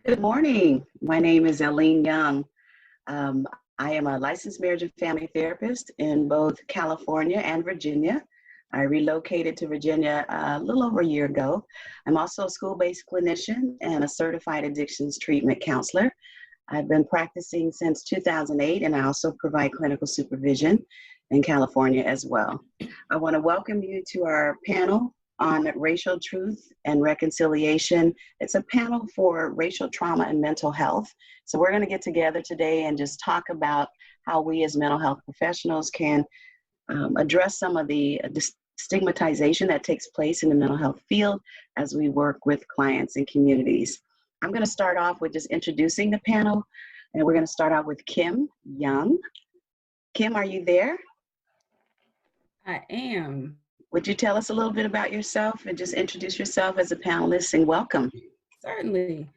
Good morning. My name is Eleane Young. Um, I am a licensed marriage and family therapist in both California and Virginia. I relocated to Virginia a little over a year ago. I'm also a school-based clinician and a certified addictions treatment counselor. I've been practicing since 2008, and I also provide clinical supervision in California as well. I want to welcome you to our panel on racial truth and reconciliation. It's a panel for racial trauma and mental health. So we're going to get together today and just talk about how we as mental health professionals can address some of the stigmatization that takes place in the mental health field as we work with clients and communities. I'm going to start off with just introducing the panel, and we're going to start out with Kim Young. Kim, are you there? I am. Would you tell us a little bit about yourself and just introduce yourself as a panelist, and welcome? Certainly.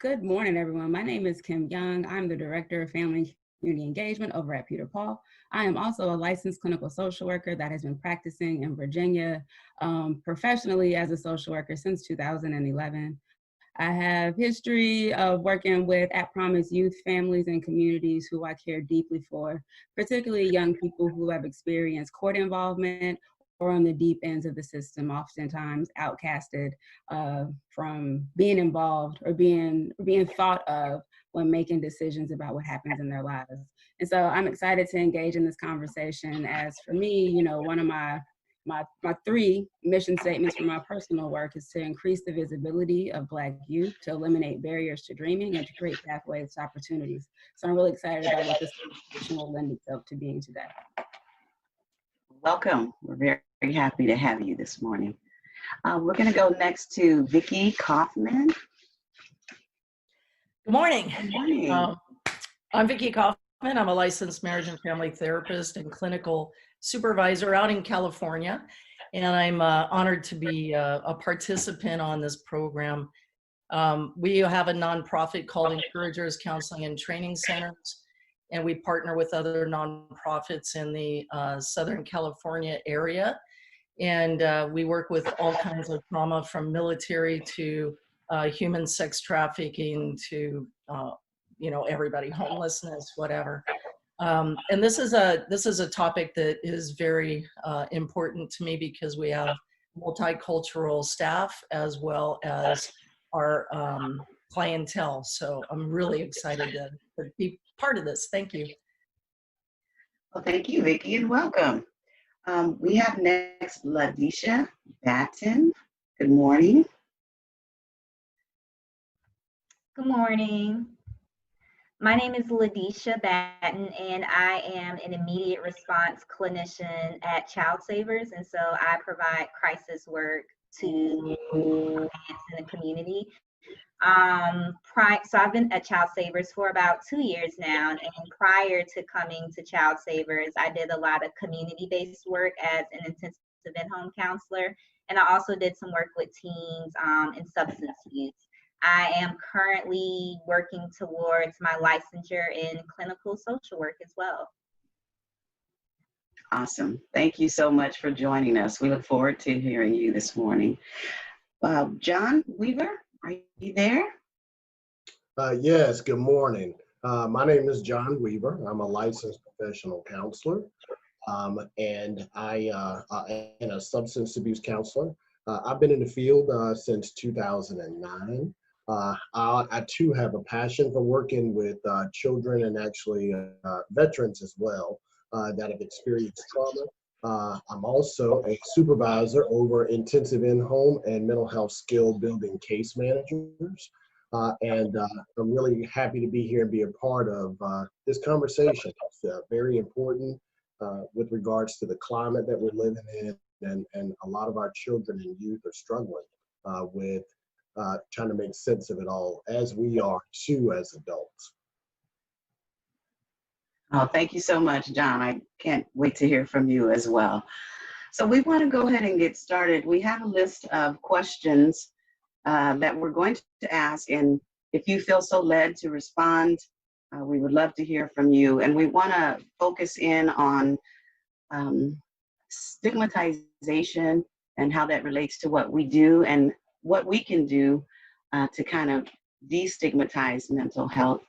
Good morning, everyone. My name is Kim Young. I'm the Director of Family and Community Engagement over at Peter Paul. I am also a licensed clinical social worker that has been practicing in Virginia professionally as a social worker since 2011. I have history of working with at-promise youth families and communities who I care deeply for, particularly young people who have experienced court involvement or on the deep ends of the system, oftentimes outcasted from being involved or being thought of when making decisions about what happens in their lives. And so I'm excited to engage in this conversation as, for me, you know, one of my three mission statements for my personal work is to increase the visibility of Black youth, to eliminate barriers to dreaming, and to create pathways to opportunities. So I'm really excited about what this conversation will lend itself to being today. Welcome. We're very happy to have you this morning. We're going to go next to Vicki Kaufman. Good morning. Good morning. I'm Vicki Kaufman. I'm a licensed marriage and family therapist and clinical supervisor out in California, and I'm honored to be a participant on this program. We have a nonprofit called Encouragers Counseling and Training Centers, and we partner with other nonprofits in the Southern California area, and we work with all kinds of trauma, from military to human sex trafficking to everybody, homelessness, whatever. And this is a topic that is very important to me because we have multicultural staff as well as our clientele. So I'm really excited to be part of this. Thank you. Well, thank you, Vicki, and welcome. We have next Ledisha Batten. Good morning. Good morning. My name is Ledisha Batten, and I am an immediate response clinician at ChildSavers, and so I provide crisis work to clients in the community. So I've been at ChildSavers for about 2 years now, and prior to coming to ChildSavers, I did a lot of community-based work as an intensive in-home counselor, and I also did some work with teens in substance use. I am currently working towards my licensure in clinical social work as well. Awesome. Thank you so much for joining us. We look forward to hearing you this morning. John Weaver, are you there? Yes, good morning. My name is John Weaver. I'm a licensed professional counselor, and I am a substance abuse counselor. I've been in the field since 2009. I too have a passion for working with children and actually veterans as well that have experienced trauma. I'm also a supervisor over intensive in-home and mental health skill building case managers. And I'm really happy to be here and be a part of this conversation. It's very important with regards to the climate that we're living in, and a lot of our children and youth are struggling with trying to make sense of it all, as we are too as adults. Oh, thank you so much, John. I can't wait to hear from you as well. So we want to go ahead and get started. We have a list of questions that we're going to ask, and if you feel so led to respond, we would love to hear from you. And we want to focus in on stigmatization and how that relates to what we do and what we can do to kind of destigmatize mental health.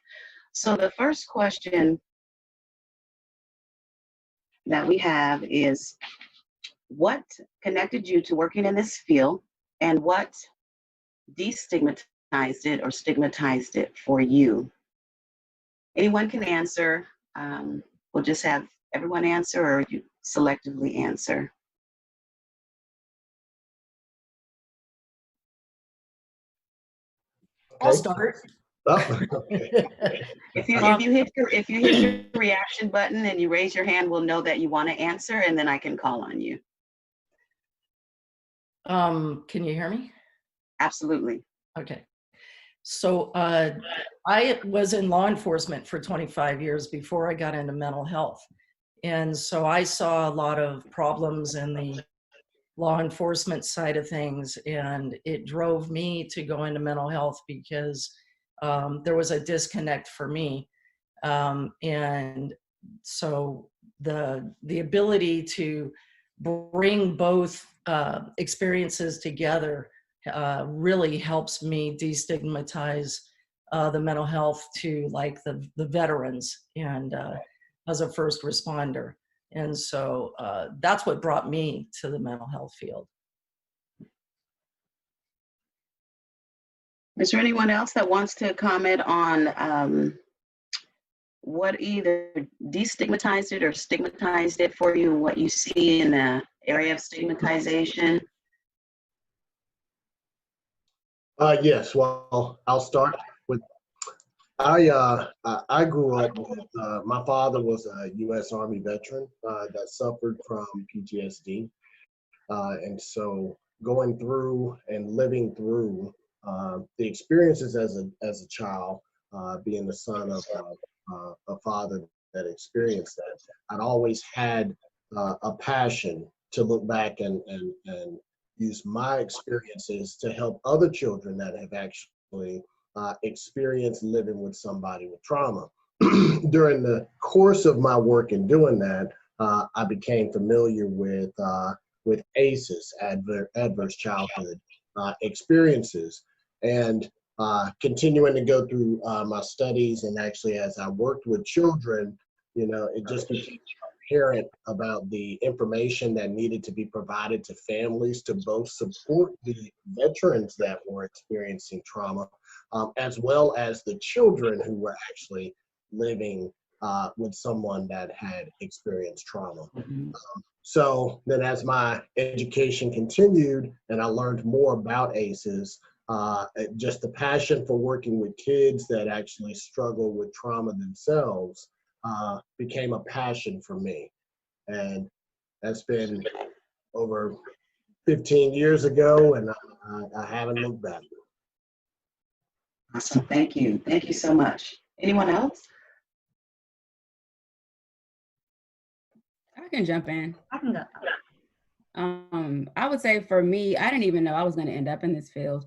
So the first question that we have is, what connected you to working in this field, and what destigmatized it or stigmatized it for you? Anyone can answer. We'll just have everyone answer, or you selectively answer. I'll start. Oh, okay. If you hit your reaction button and you raise your hand, we'll know that you want to answer, and then I can call on you. Can you hear me? Absolutely. Okay. So I was in law enforcement for 25 years before I got into mental health. And so I saw a lot of problems in the law enforcement side of things, and it drove me to go into mental health because there was a disconnect for me. And so the ability to bring both experiences together really helps me destigmatize the mental health to like the veterans and as a first responder. And so that's what brought me to the mental health field. Is there anyone else that wants to comment on what either destigmatized it or stigmatized it for you, and what you see in the area of stigmatization? Yes, well, I'll start with, I grew up with, my father was a U.S. Army veteran that suffered from PTSD. And so going through and living through the experiences as a child, being the son of a father that experienced that, I'd always had a passion to look back and use my experiences to help other children that have actually experienced living with somebody with trauma. During the course of my work in doing that, I became familiar with ACEs, adverse childhood experiences, and continuing to go through my studies, and actually as I worked with children, you know, it just became apparent about the information that needed to be provided to families to both support the veterans that were experiencing trauma, as well as the children who were actually living with someone that had experienced trauma. So then as my education continued and I learned more about ACEs, just the passion for working with kids that actually struggle with trauma themselves became a passion for me. And that's been over 15 years ago, and I haven't looked back. Awesome, thank you. Thank you so much. Anyone else? I can jump in. I can go. I would say for me, I didn't even know I was going to end up in this field.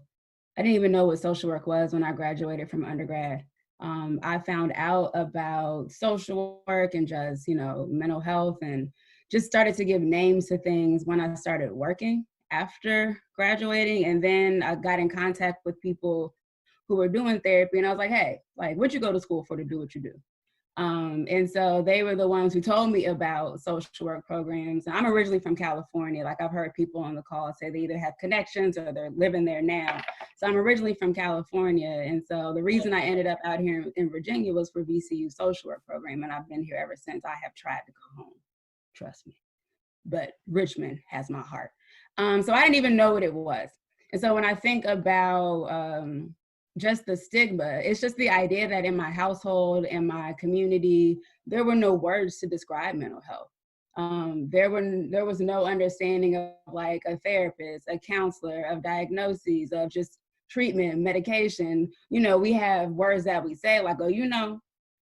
I didn't even know what social work was when I graduated from undergrad. I found out about social work and just, you know, mental health, and just started to give names to things when I started working after graduating. And then I got in contact with people who were doing therapy, and I was like, hey, like, what'd you go to school for to do what you do? And so they were the ones who told me about social work programs. I'm originally from California. Like, I've heard people on the call say they either have connections or they're living there now. So I'm originally from California. And so the reason I ended up out here in Virginia was for VCU's social work program. And I've been here ever since. I have tried to go home, trust me. But Richmond has my heart. So I didn't even know what it was. And so when I think about just the stigma, it's just the idea that in my household, in my community, there were no words to describe mental health. There was no understanding of like a therapist, a counselor, of diagnoses, of just treatment, medication. You know, we have words that we say like, oh, you know,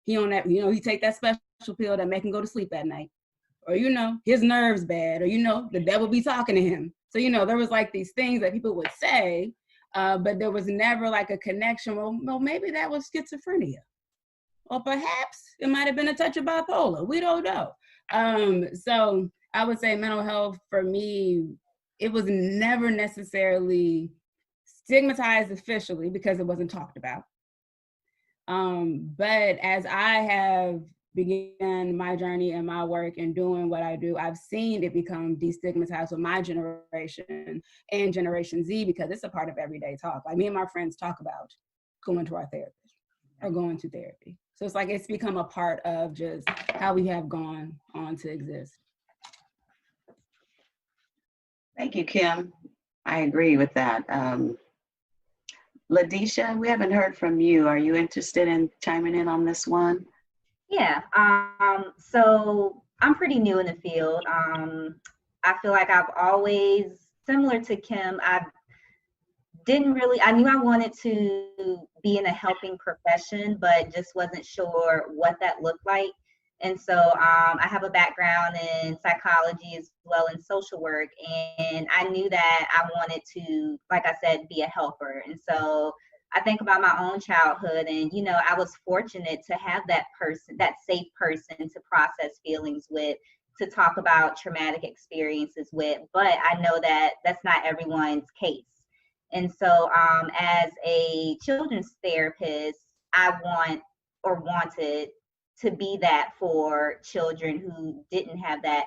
he on that, you know, he take that special pill that make him go to sleep at night. Or, you know, his nerves bad, or, you know, the devil be talking to him. So, you know, there was like these things that people would say, but there was never like a connection. Well, maybe that was schizophrenia, or perhaps it might have been a touch of bipolar. We don't know. So I would say mental health for me, it was never necessarily stigmatized officially because it wasn't talked about. But as I have began my journey and my work and doing what I do, I've seen it become destigmatized with my generation and Generation Z, because it's a part of everyday talk. Like, me and my friends talk about going to our therapist or going to therapy. So it's like it's become a part of just how we have gone on to exist. Thank you, Kim. I agree with that. Ledisha, we haven't heard from you. Are you interested in chiming in on this one? Yeah, so I'm pretty new in the field. I feel like I've always, similar to Kim, I knew I wanted to be in a helping profession, but just wasn't sure what that looked like. And so I have a background in psychology as well as social work. And I knew that I wanted to, like I said, be a helper. And so I think about my own childhood, and, you know, I was fortunate to have that person, that safe person to process feelings with, to talk about traumatic experiences with. But I know that that's not everyone's case. And so as a children's therapist, I wanted to be that for children who didn't have that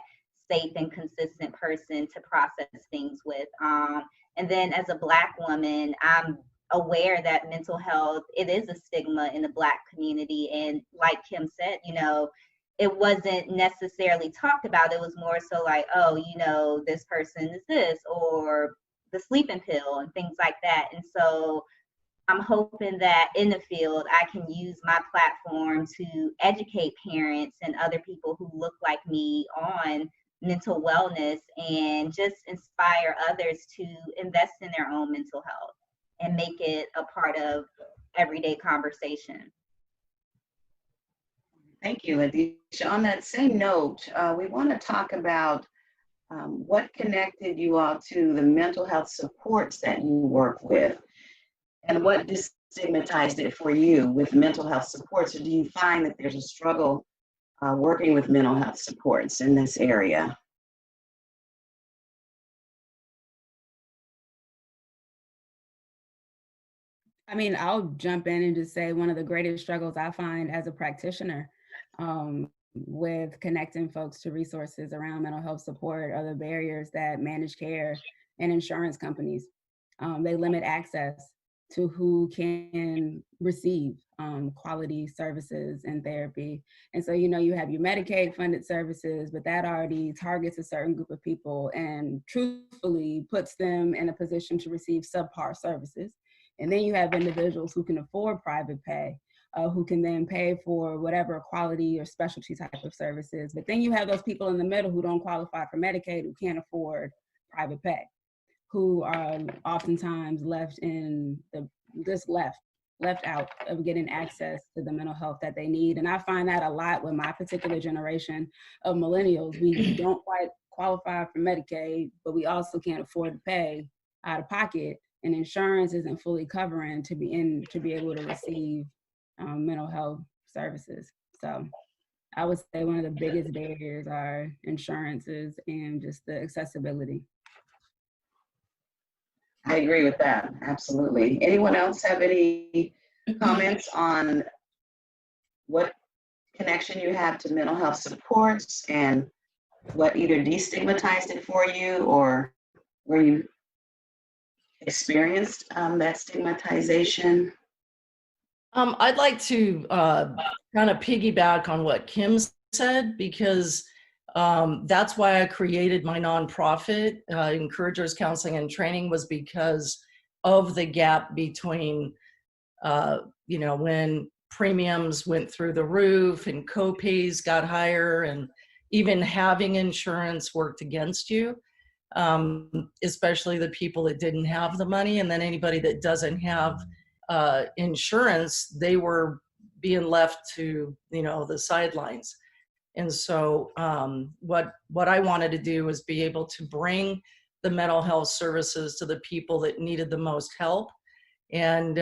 safe and consistent person to process things with. And then as a Black woman, I'm aware that mental health, it is a stigma in the Black community. And like Kim said, you know, it wasn't necessarily talked about. It was more so like, oh, you know, this person is this, or the sleeping pill and things like that. And so I'm hoping that in the field, I can use my platform to educate parents and other people who look like me on mental wellness, and just inspire others to invest in their own mental health and make it a part of everyday conversation. Thank you, Ledisha. On that same note, we want to talk about what connected you all to the mental health supports that you work with, and what destigmatized it for you with mental health supports. Or do you find that there's a struggle working with mental health supports in this area? I mean, I'll jump in and just say one of the greatest struggles I find as a practitioner with connecting folks to resources around mental health support are the barriers that managed care and insurance companies. They limit access to who can receive quality services and therapy. And so, you know, you have your Medicaid funded services, but that already targets a certain group of people and truthfully puts them in a position to receive subpar services. And then you have individuals who can afford private pay, who can then pay for whatever quality or specialty type of services. But then you have those people in the middle who don't qualify for Medicaid, who can't afford private pay, who are oftentimes left out of getting access to the mental health that they need. And I find that a lot with my particular generation of millennials. We don't quite qualify for Medicaid, but we also can't afford to pay out of pocket, and insurance isn't fully covering to be able to receive mental health services. So I would say one of the biggest barriers are insurances and just the accessibility. I agree with that, absolutely. Anyone else have any comments on what connection you have to mental health supports and what either destigmatized it for you or where you experienced that stigmatization? I'd like to kind of piggyback on what Kim said, because that's why I created my nonprofit, Encouragers Counseling and Training, was because of the gap between, you know, when premiums went through the roof and co-pays got higher, and even having insurance worked against you, especially the people that didn't have the money. And then anybody that doesn't have insurance, they were being left to, you know, the sidelines. And so what I wanted to do was be able to bring the mental health services to the people that needed the most help, and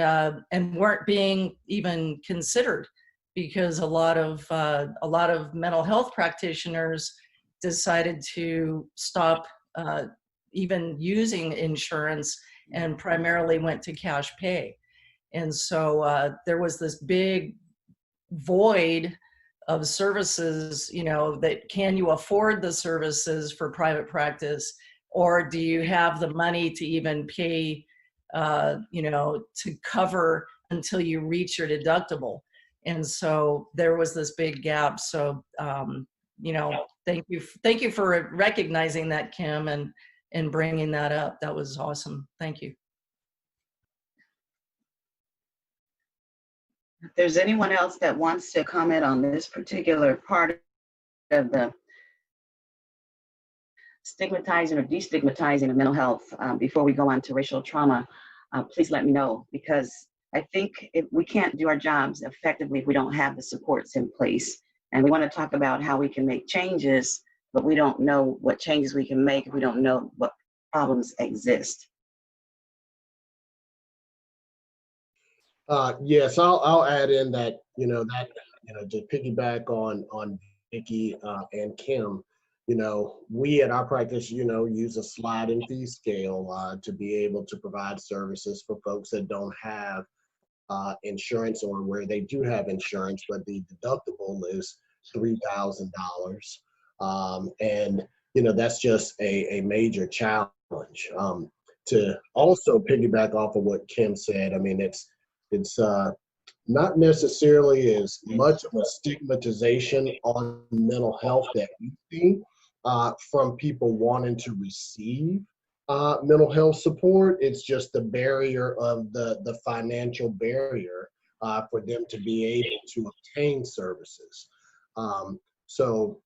weren't being even considered, because a lot of mental health practitioners decided to stop even using insurance and primarily went to cash pay. And so there was this big void of services, you know, that can you afford the services for private practice, or do you have the money to even pay, you know, to cover until you reach your deductible? And so there was this big gap. So, you know, thank you for recognizing that, Kim, and bringing that up. That was awesome. Thank you. If there's anyone else that wants to comment on this particular part of the stigmatizing or destigmatizing of mental health before we go on to racial trauma, please let me know, because I think if we can't do our jobs effectively if we don't have the supports in place. And we want to talk about how we can make changes, but we don't know what changes we can make if we don't know what problems exist. Yes, I'll add in that, to piggyback on Vicki and Kim, we at our practice, use a sliding fee scale to be able to provide services for folks that don't have insurance, or where they do have insurance, but the deductible is $3,000. And, that's just a major challenge. To also piggyback off of what Kim said, I mean, it's not necessarily as much of a stigmatization on mental health that we see from people wanting to receive mental health support. It's just the barrier of the financial barrier for them to be able to obtain services. So,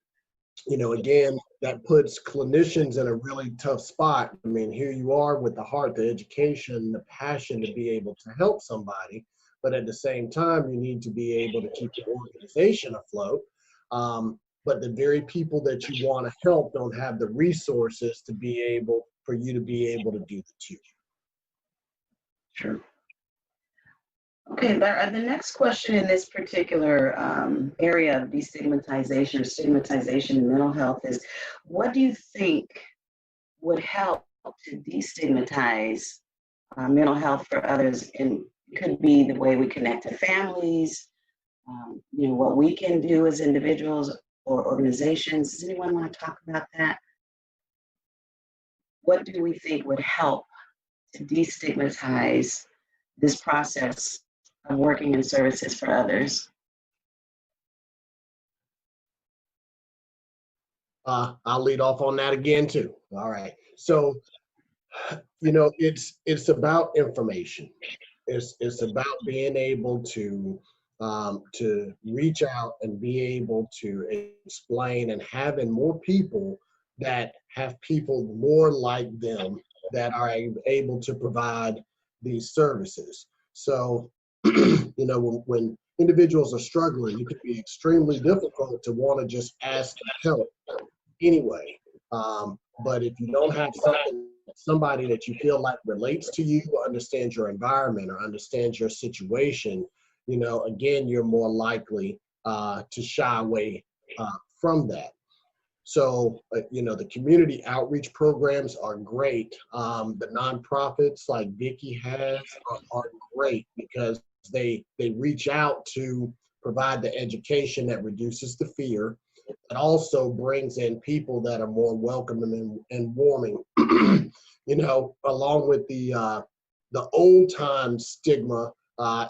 again, that puts clinicians in a really tough spot. I mean, here you are with the heart, the education, the passion to be able to help somebody, but at the same time, you need to be able to keep the organization afloat. But the very people that you want to help don't have the resources to be able, for you to be able to do the two. Sure. Okay, the next question in this particular area of destigmatization or stigmatization in mental health is, what do you think would help to destigmatize mental health for others? And it could be the way we connect to families, what we can do as individuals or organizations. Does anyone want to talk about that? What do we think would help to destigmatize this process of working in services for others? I'll lead off on that again too. All right. So, it's about information. It's about being able to reach out and be able to explain, and having more people that have people more like them that are able to provide these services. So, when individuals are struggling, it can be extremely difficult to want to just ask for help anyway. But if you don't have somebody that you feel like relates to you, or understands your environment, or understands your situation, again, you're more likely to shy away from that. So, the community outreach programs are great. The nonprofits like Vicki has are great, because they reach out to provide the education that reduces the fear. It also brings in people that are more welcoming and warming, along with the old time stigma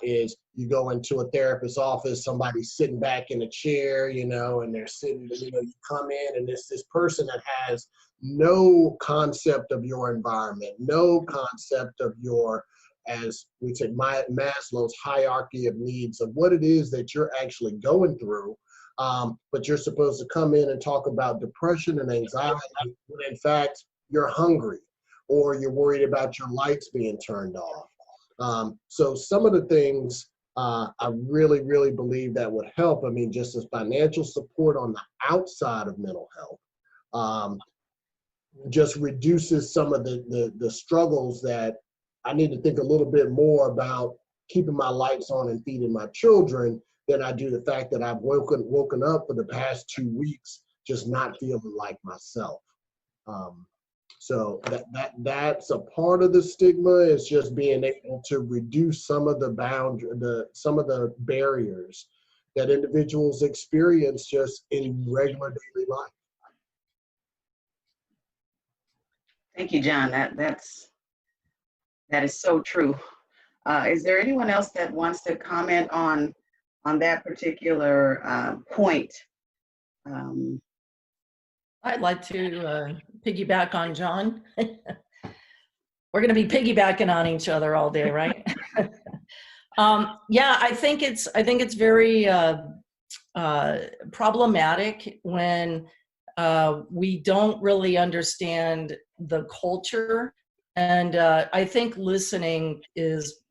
is you go into a therapist's office, somebody's sitting back in a chair, and they're sitting, you come in and it's this person that has no concept of your environment, no concept of your, as we say, Maslow's hierarchy of needs, of what it is that you're actually going through. But you're supposed to come in and talk about depression and anxiety, when in fact you're hungry, or you're worried about your lights being turned off. So some of the things I really, really believe that would help. I mean, just as financial support on the outside of mental health, just reduces some of the struggles that I need to think a little bit more about keeping my lights on and feeding my children than I do the fact that I've woken up for the past 2 weeks just not feeling like myself. So that's a part of the stigma, is just being able to reduce some of the some of the barriers that individuals experience just in regular daily life. Thank you, John. That is so true. Is there anyone else that wants to comment on that particular point? I'd like to piggyback on John. We're going to be piggybacking on each other all day, right? Yeah, I think it's very problematic when we don't really understand the culture, and I think listening is,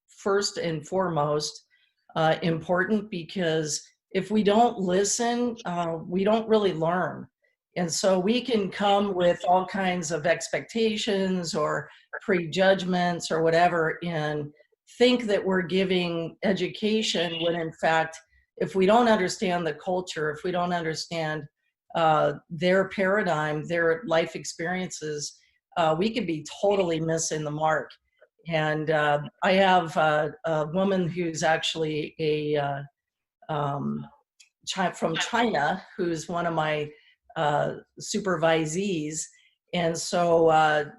first and foremost important, because if we don't listen, we don't really learn. And so we can come with all kinds of expectations or prejudgments or whatever and think that we're giving education, when in fact, if we don't understand the culture, if we don't understand their paradigm, their life experiences, we could be totally missing the mark. And I have a woman who's actually from China, who's one of my supervisees. And so,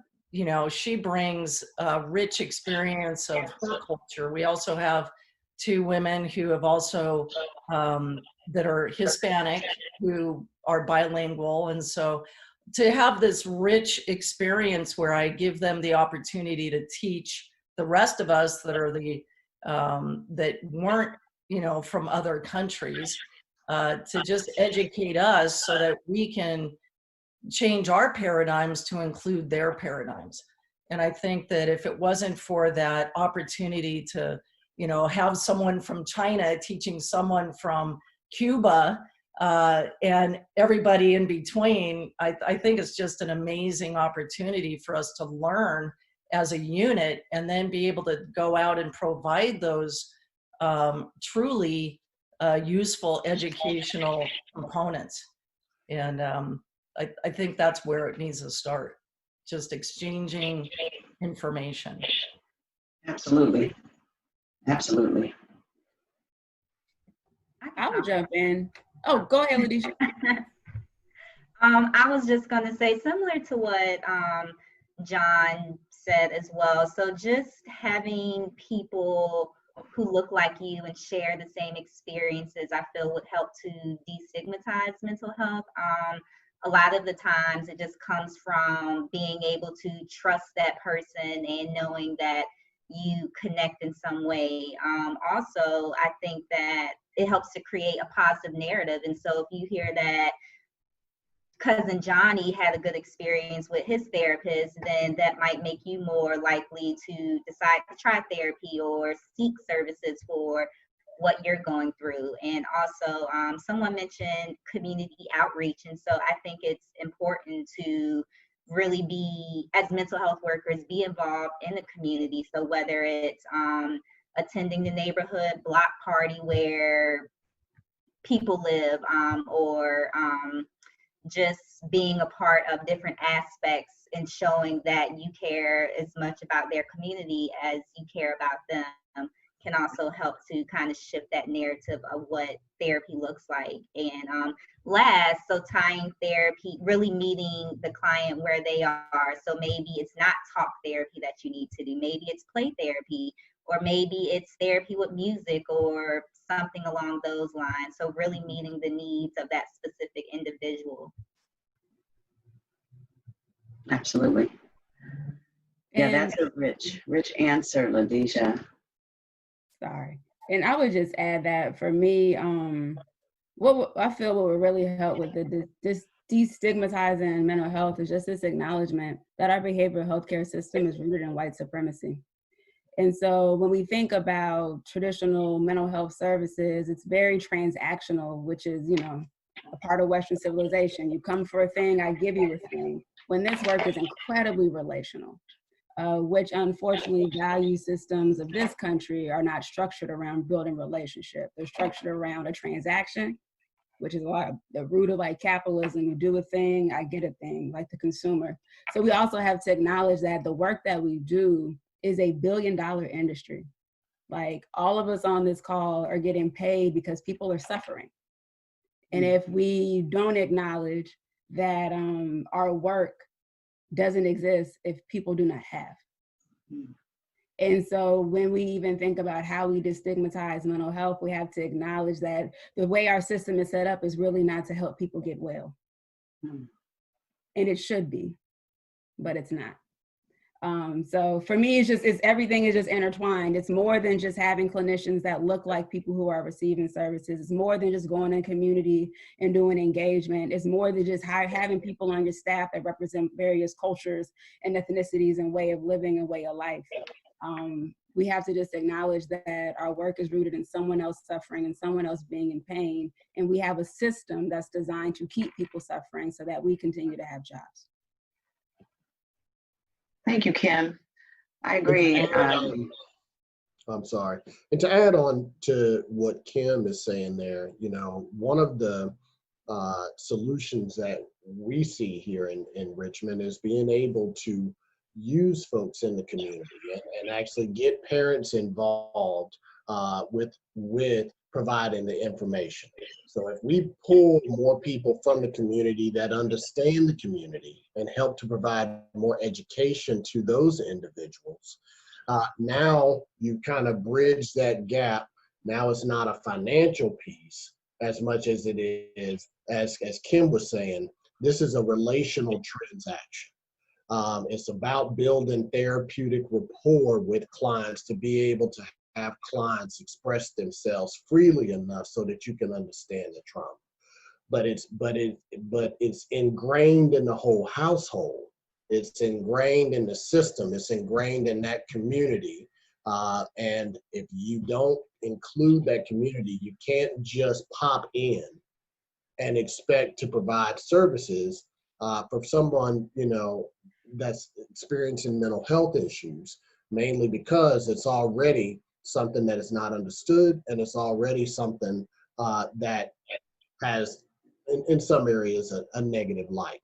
she brings a rich experience of her culture. We also have two women who have also, that are Hispanic, who are bilingual. And so to have this rich experience where I give them the opportunity to teach the rest of us that are that weren't, from other countries, to just educate us so that we can change our paradigms to include their paradigms. And I think that if it wasn't for that opportunity to, have someone from China teaching someone from Cuba, and everybody in between, I think it's just an amazing opportunity for us to learn as a unit, and then be able to go out and provide those truly useful educational components. And I think that's where it needs to start, just exchanging information. Absolutely. Absolutely. I would jump in. Oh, go ahead, Ledisha. I was just going to say, similar to what John said as well. So just having people who look like you and share the same experiences, I feel would help to destigmatize mental health. A lot of the times it just comes from being able to trust that person and knowing that you connect in some way. Also, I think that it helps to create a positive narrative. And so if you hear that cousin Johnny had a good experience with his therapist, then that might make you more likely to decide to try therapy or seek services for what you're going through. And also, someone mentioned community outreach. And so I think it's important to really be, as mental health workers, be involved in the community. So whether it's attending the neighborhood block party where people live, or just being a part of different aspects and showing that you care as much about their community as you care about them, can also help to kind of shift that narrative of what therapy looks like. And last, so tying therapy, really meeting the client where they are. So maybe it's not talk therapy that you need to do. Maybe it's play therapy, or maybe it's therapy with music or something along those lines. So really meeting the needs of that specific individual. Absolutely. Yeah, that's a rich answer, Ledisha. Sorry. And I would just add that for me, what I feel what would really help with this destigmatizing mental health is just this acknowledgement that our behavioral healthcare system is rooted in white supremacy. And so when we think about traditional mental health services, it's very transactional, which is, a part of Western civilization. You come for a thing, I give you a thing. When this work is incredibly relational, which unfortunately value systems of this country are not structured around building relationship. They're structured around a transaction which is a lot of the root of like capitalism. You do a thing, I get a thing, like the consumer. So we also have to acknowledge that the work that we do is a billion-dollar industry. Like all of us on this call are getting paid because people are suffering. And if we don't acknowledge that our work doesn't exist if people do not have. And so when we even think about how we destigmatize mental health, we have to acknowledge that the way our system is set up is really not to help people get well. And it should be, but it's not. So for me, it's everything is just intertwined. It's more than just having clinicians that look like people who are receiving services. It's more than just going in community and doing engagement. It's more than just having people on your staff that represent various cultures and ethnicities and way of living and way of life. We have to just acknowledge that our work is rooted in someone else suffering and someone else being in pain. And we have a system that's designed to keep people suffering so that we continue to have jobs. Thank you, Kim. I agree. I'm sorry. And to add on to what Kim is saying there, you know, one of the solutions that we see here in Richmond is being able to use folks in the community and actually get parents involved with providing the information. So if we pull more people from the community that understand the community and help to provide more education to those individuals, now you kind of bridge that gap. Now it's not a financial piece as much as it is, as Kim was saying, this is a relational transaction. It's about building therapeutic rapport with clients to be able to have clients express themselves freely enough so that you can understand the trauma. But it's ingrained in the whole household. It's ingrained in the system. It's ingrained in that community. And if you don't include that community, you can't just pop in and expect to provide services for someone, you know, that's experiencing mental health issues, mainly because it's already something that is not understood, and it's already something that has, in some areas, a negative light.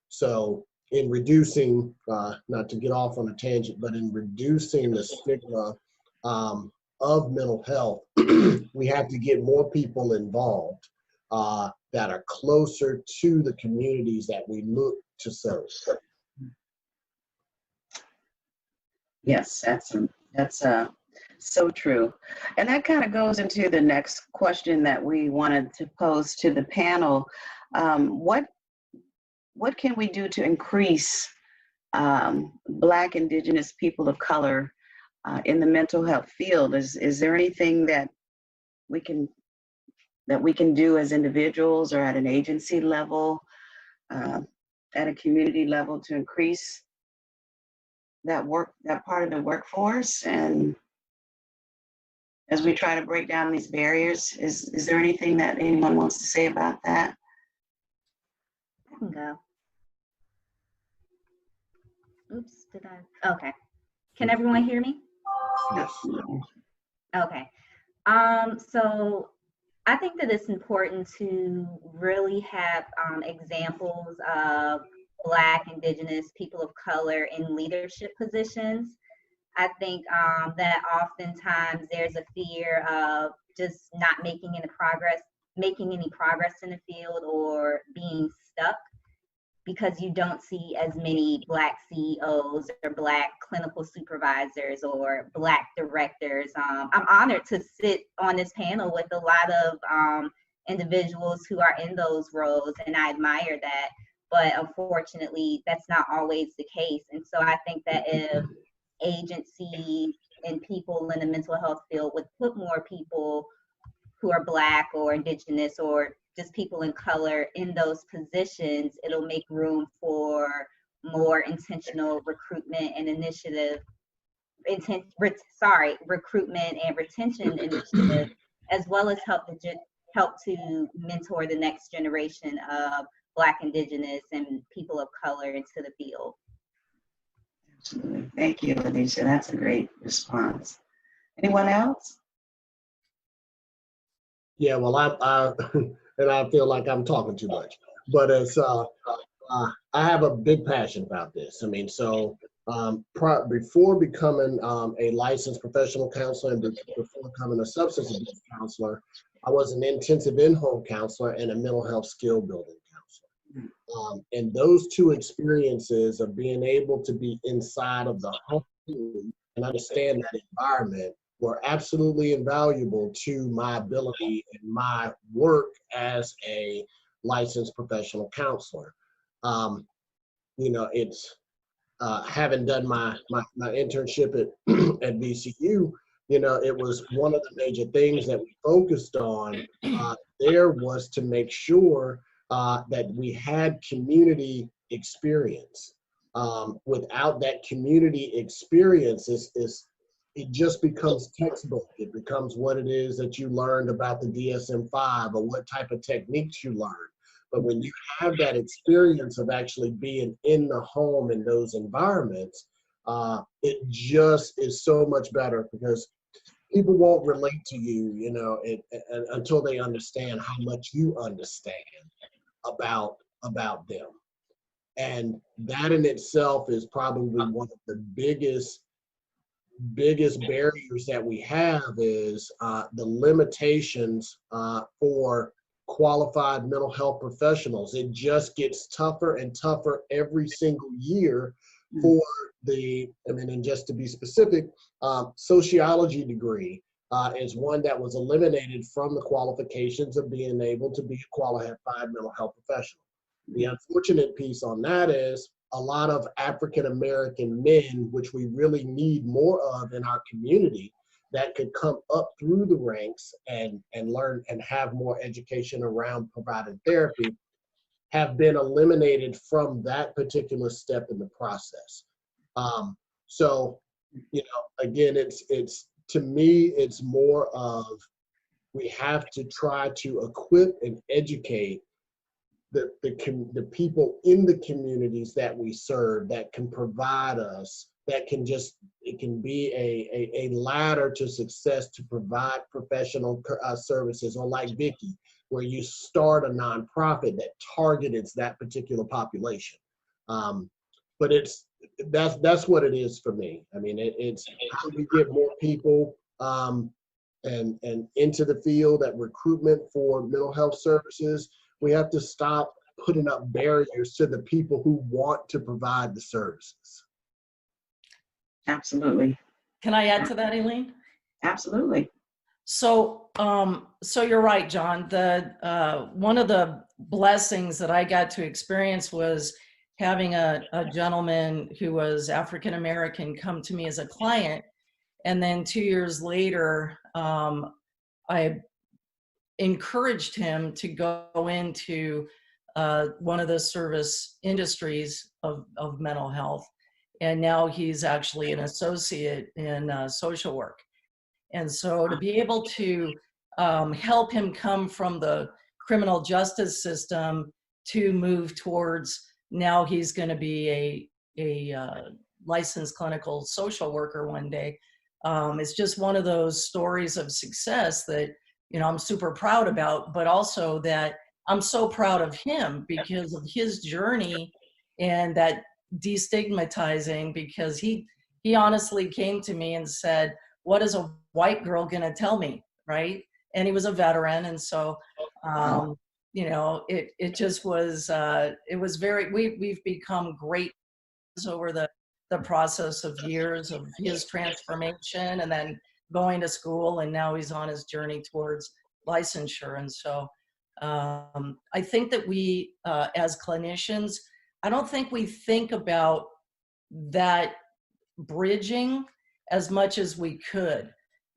So in reducing, not to get off on a tangent, but in reducing the stigma of mental health, we have to get more people involved that are closer to the communities that we look to serve. Yes, that's so true. And that kind of goes into the next question that we wanted to pose to the panel. What can we do to increase Black, Indigenous, people of color in the mental health field? Is there anything that we can do as individuals or at an agency level, at a community level, to increase that part of the workforce? And as we try to break down these barriers, is there anything that anyone wants to say about that? I can go. Oops, did I? Okay. Can everyone hear me? Yes. Okay. So I think that it's important to really have examples of Black, Indigenous, people of color in leadership positions. I think that oftentimes there's a fear of just not making any progress in the field, or being stuck because you don't see as many Black CEOs or Black clinical supervisors or Black directors. I'm honored to sit on this panel with a lot of individuals who are in those roles, and I admire that. But unfortunately, that's not always the case. And so I think that if agencies and people in the mental health field would put more people who are Black or Indigenous or just people in color in those positions, it'll make room for more intentional recruitment and recruitment and retention initiatives, as well as help to mentor the next generation of Black, Indigenous, and people of color into the field. Absolutely. Thank you, Ledisha. That's a great response. Anyone else? Yeah, well, and I feel like I'm talking too much. But it's I have a big passion about this. I mean, so before becoming a licensed professional counselor and before becoming a substance abuse counselor, I was an intensive in-home counselor and a mental health skill building counselor. And those two experiences of being able to be inside of the home and understand that environment were absolutely invaluable to my ability and my work as a licensed professional counselor. You know, it's having done my internship at at VCU, you know, it was one of the major things that we focused on there was to make sure that we had community experience. Without that community experience, it just becomes textbook. It becomes what it is that you learned about the DSM-5 or what type of techniques you learned. But when you have that experience of actually being in the home in those environments, it just is so much better because people won't relate to you, you know, until they understand how much you understand about them. And that in itself is probably one of the biggest barriers that we have is the limitations for qualified mental health professionals. It just gets tougher and tougher every single year for and just to be specific, sociology degree is one that was eliminated from the qualifications of being able to be a qualified mental health professional. The unfortunate piece on that is a lot of African American men, which we really need more of in our community, that could come up through the ranks and learn and have more education around providing therapy, have been eliminated from that particular step in the process. So, you know, again, it's to me, it's more of we have to try to equip and educate the people in the communities that we serve that can provide us, that can just, it can be a ladder to success to provide professional services, or like Vicky, where you start a nonprofit that targets that particular population. But that's what it is for me. I mean, it's how do we get more people and into the field at recruitment for mental health services. We have to stop putting up barriers to the people who want to provide the services. Absolutely. Can I add to that, Eleane? Absolutely. So, so you're right, John. One of the blessings that I got to experience was having a gentleman who was African American come to me as a client, and then 2 years later, I encouraged him to go into one of the service industries of mental health, and now he's actually an associate in social work. And so to be able to help him come from the criminal justice system to move towards now he's going to be a licensed clinical social worker one day, it's just one of those stories of success that, you know, I'm super proud about, but also that I'm so proud of him because of his journey and that destigmatizing, because he honestly came to me and said, what is a white girl gonna tell me, right? And he was a veteran, and so you know, it just was it was very, we've become great over the process of years of his transformation and then going to school, and now he's on his journey towards licensure. And so I think that we as clinicians, I don't think we think about that bridging as much as we could,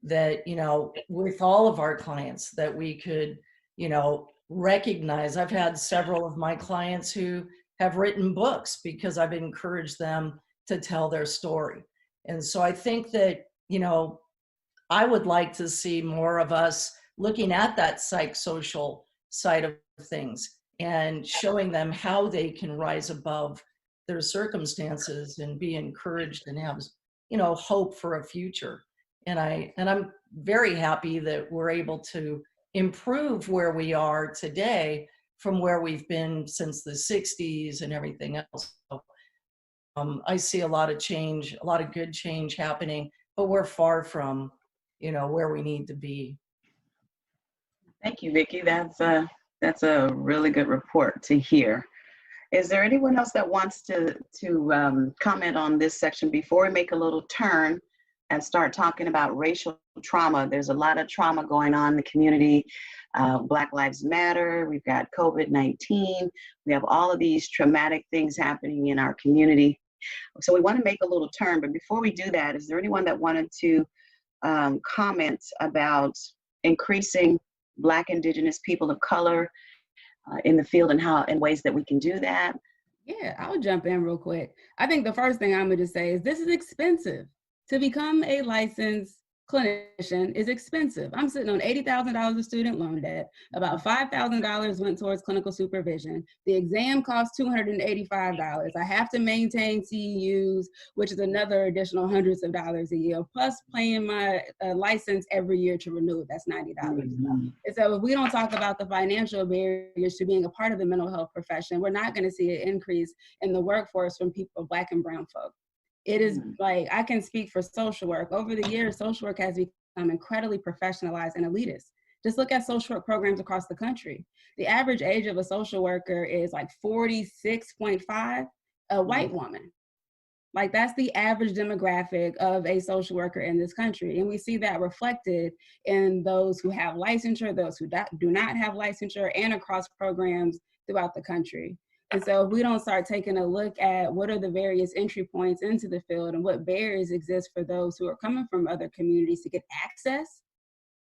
that, you know, with all of our clients that we could, you know, recognize. I've had several of my clients who have written books because I've encouraged them to tell their story. And so I think that, you know, I would like to see more of us looking at that psychosocial side of things and showing them how they can rise above their circumstances and be encouraged and have, you know, hope for a future. And I'm very happy that we're able to improve where we are today from where we've been since the 60s and everything else. So, I see a lot of change, a lot of good change happening, but we're far from, where we need to be. Thank you, Vicki. That's a really good report to hear. Is there anyone else that wants to comment on this section before we make a little turn and start talking about racial trauma? There's a lot of trauma going on in the community. Black Lives Matter, we've got COVID-19, we have all of these traumatic things happening in our community. So we want to make a little turn, but before we do that, is there anyone that wanted to comment about increasing Black, Indigenous, people of color in the field and how, in ways that we can do that? Yeah, I'll jump in real quick. I think the first thing I'm going to say is this is expensive. To become a licensed clinician is expensive. I'm sitting on $80,000 of student loan debt. About $5,000 went towards clinical supervision. The exam costs $285. I have to maintain CEUs, which is another additional hundreds of dollars a year, plus paying my license every year to renew it. That's $90. And so if we don't talk about the financial barriers to being a part of the mental health profession, we're not going to see an increase in the workforce from people, Black and brown folk. It is like, I can speak for social work. Over the years, social work has become incredibly professionalized and elitist. Just look at social work programs across the country. The average age of a social worker is like 46.5, a white woman. Like, that's the average demographic of a social worker in this country. And we see that reflected in those who have licensure, those who do not have licensure, and across programs throughout the country. And so if we don't start taking a look at what are the various entry points into the field and what barriers exist for those who are coming from other communities to get access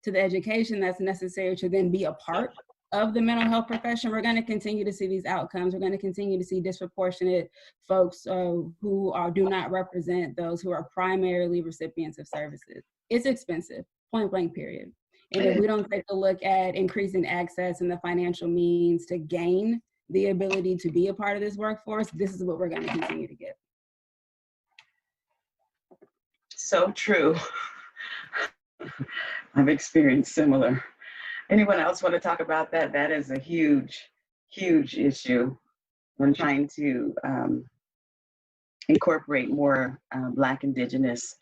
to the education that's necessary to then be a part of the mental health profession, we're going to continue to see these outcomes. We're going to continue to see disproportionate folks who do not represent those who are primarily recipients of services. It's expensive, point blank, period. And if we don't take a look at increasing access and the financial means to gain the ability to be a part of this workforce, this is what we're going to continue to get. So true. I've experienced similar. Anyone else want to talk about that? That is a huge, huge issue when trying to incorporate more Black, Indigenous,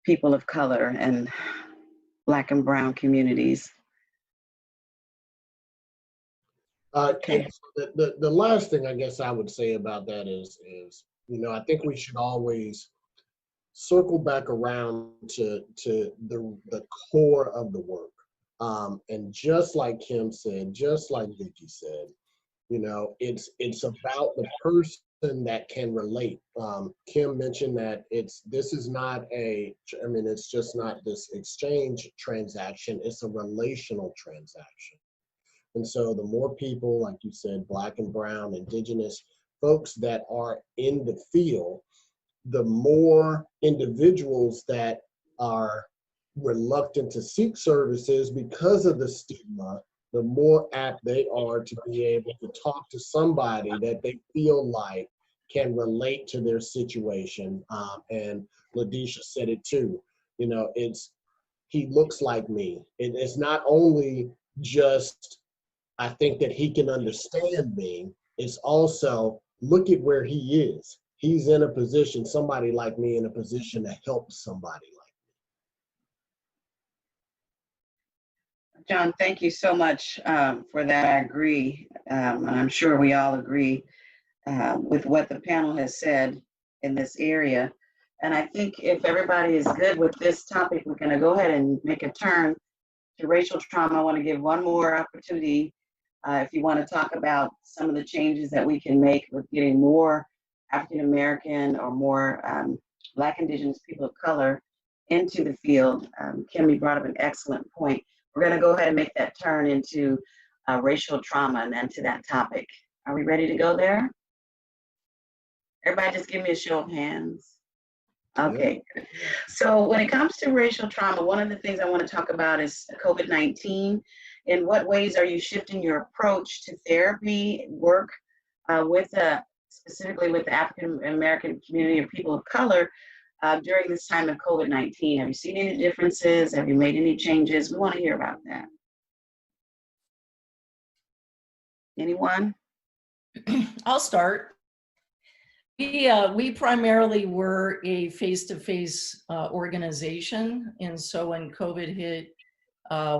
people of color, and Black and brown communities. Okay. The last thing I guess I would say about that is, I think we should always circle back around to the core of the work. And just like Kim said, just like Vicki said, it's about the person that can relate. Kim mentioned that it's just not this exchange transaction, it's a relational transaction. And so the more people, like you said, Black and brown, Indigenous folks that are in the field, the more individuals that are reluctant to seek services because of the stigma, the more apt they are to be able to talk to somebody that they feel like can relate to their situation. And Ledisha said it too, he looks like me. It's not only just, I think that he can understand me, it's also, look at where he is. He's in a position, somebody like me in a position to help somebody like me. John, thank you so much for that. I agree, and I'm sure we all agree with what the panel has said in this area. And I think if everybody is good with this topic, we're going to go ahead and make a turn to racial trauma. I want to give one more opportunity if you want to talk about some of the changes that we can make with getting more African American or more Black, Indigenous, people of color into the field. Kim, you brought up an excellent point. We're going to go ahead and make that turn into racial trauma and then to that topic. Are we ready to go there? Everybody just give me a show of hands. Okay. So when it comes to racial trauma, one of the things I want to talk about is COVID-19. In what ways are you shifting your approach to therapy work specifically with the African American community or people of color during this time of COVID-19? Have you seen any differences? Have you made any changes? We want to hear about that. Anyone? I'll start. We primarily were a face-to-face organization, and so when COVID hit,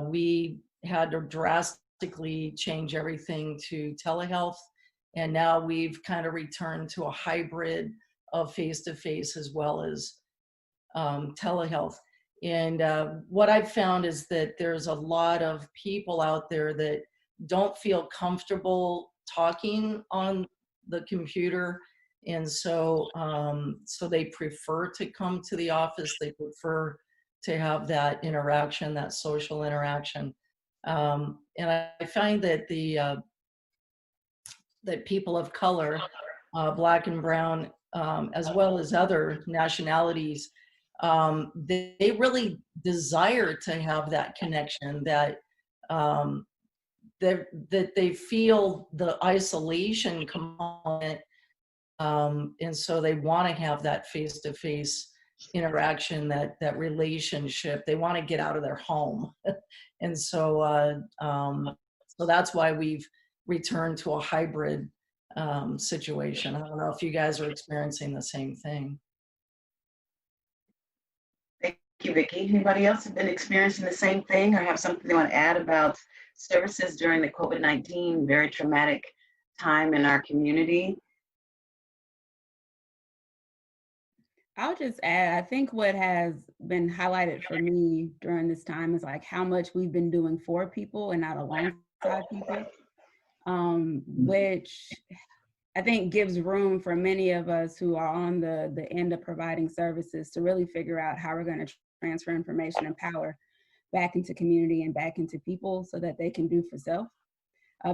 we had to drastically change everything to telehealth, and now we've kind of returned to a hybrid of face-to-face as well as telehealth. And what I've found is that there's a lot of people out there that don't feel comfortable talking on the computer, and so they prefer to come to the office. They prefer to have that interaction, that social interaction. And I find that that people of color, Black and brown, as well as other nationalities, they really desire to have that connection, that they feel the isolation component, and so they want to have that face-to-face interaction, that relationship. They want to get out of their home. And so so that's why we've returned to a hybrid situation. I don't know if you guys are experiencing the same thing. Thank you, Vicki. Anybody else have been experiencing the same thing or have something they want to add about services during the COVID-19 very traumatic time in our community? I'll just add, I think what has been highlighted for me during this time is like how much we've been doing for people and not alongside people, which I think gives room for many of us who are on the end of providing services to really figure out how we're going to transfer information and power back into community and back into people so that they can do for self.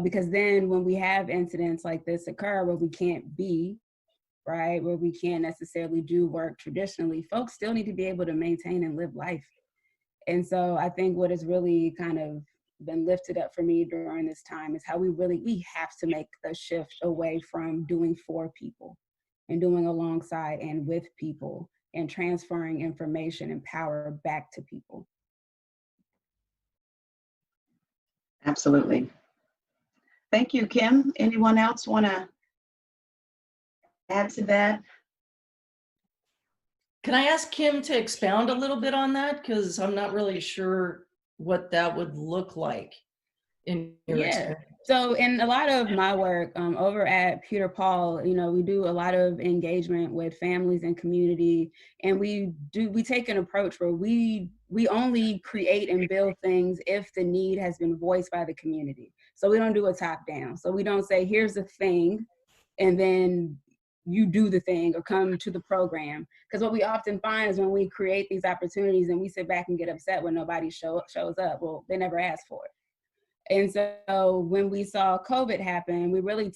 Because then when we have incidents like this occur where we can't be, right, where we can't necessarily do work traditionally, folks still need to be able to maintain and live life. And so I think what has really kind of been lifted up for me during this time is how we have to make a shift away from doing for people and doing alongside and with people and transferring information and power back to people. Absolutely. Thank you, Kim. Anyone else want to add to that? Can I ask Kim to expound a little bit on that? Because I'm not really sure what that would look like in your experience. So in a lot of my work over at Peter Paul, we do a lot of engagement with families and community, and we take an approach where we only create and build things if the need has been voiced by the community. So we don't do a top down. So we don't say, here's the thing, and then you do the thing or come to the program. Because what we often find is when we create these opportunities and we sit back and get upset when nobody shows up, well, they never asked for it. And so when we saw COVID happen, we really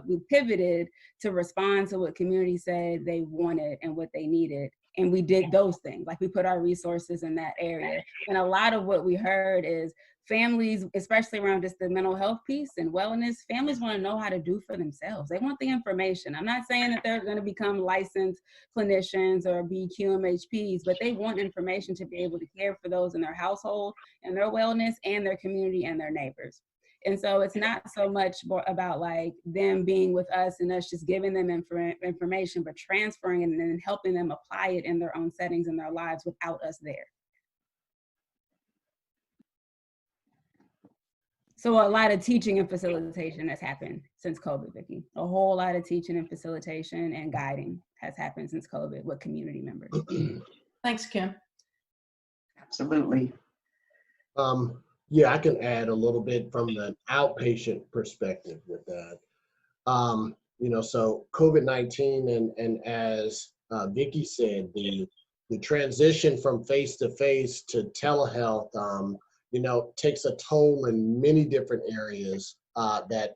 we pivoted to respond to what community said they wanted and what they needed. And we did those things, like we put our resources in that area. And a lot of what we heard is families, especially around just the mental health piece and wellness, families want to know how to do for themselves. They want the information. I'm not saying that they're going to become licensed clinicians or be QMHPs, but they want information to be able to care for those in their household and their wellness and their community and their neighbors. And so it's not so much more about like them being with us and us just giving them information, but transferring it and then helping them apply it in their own settings in their lives without us there. So a lot of teaching and facilitation has happened since COVID, Vicki. A whole lot of teaching and facilitation and guiding has happened since COVID with community members. Thanks, Kim. Absolutely. Yeah, I can add a little bit from the outpatient perspective with that. So COVID-19 and as Vicki said, the transition from face-to-face to telehealth, takes a toll in many different areas that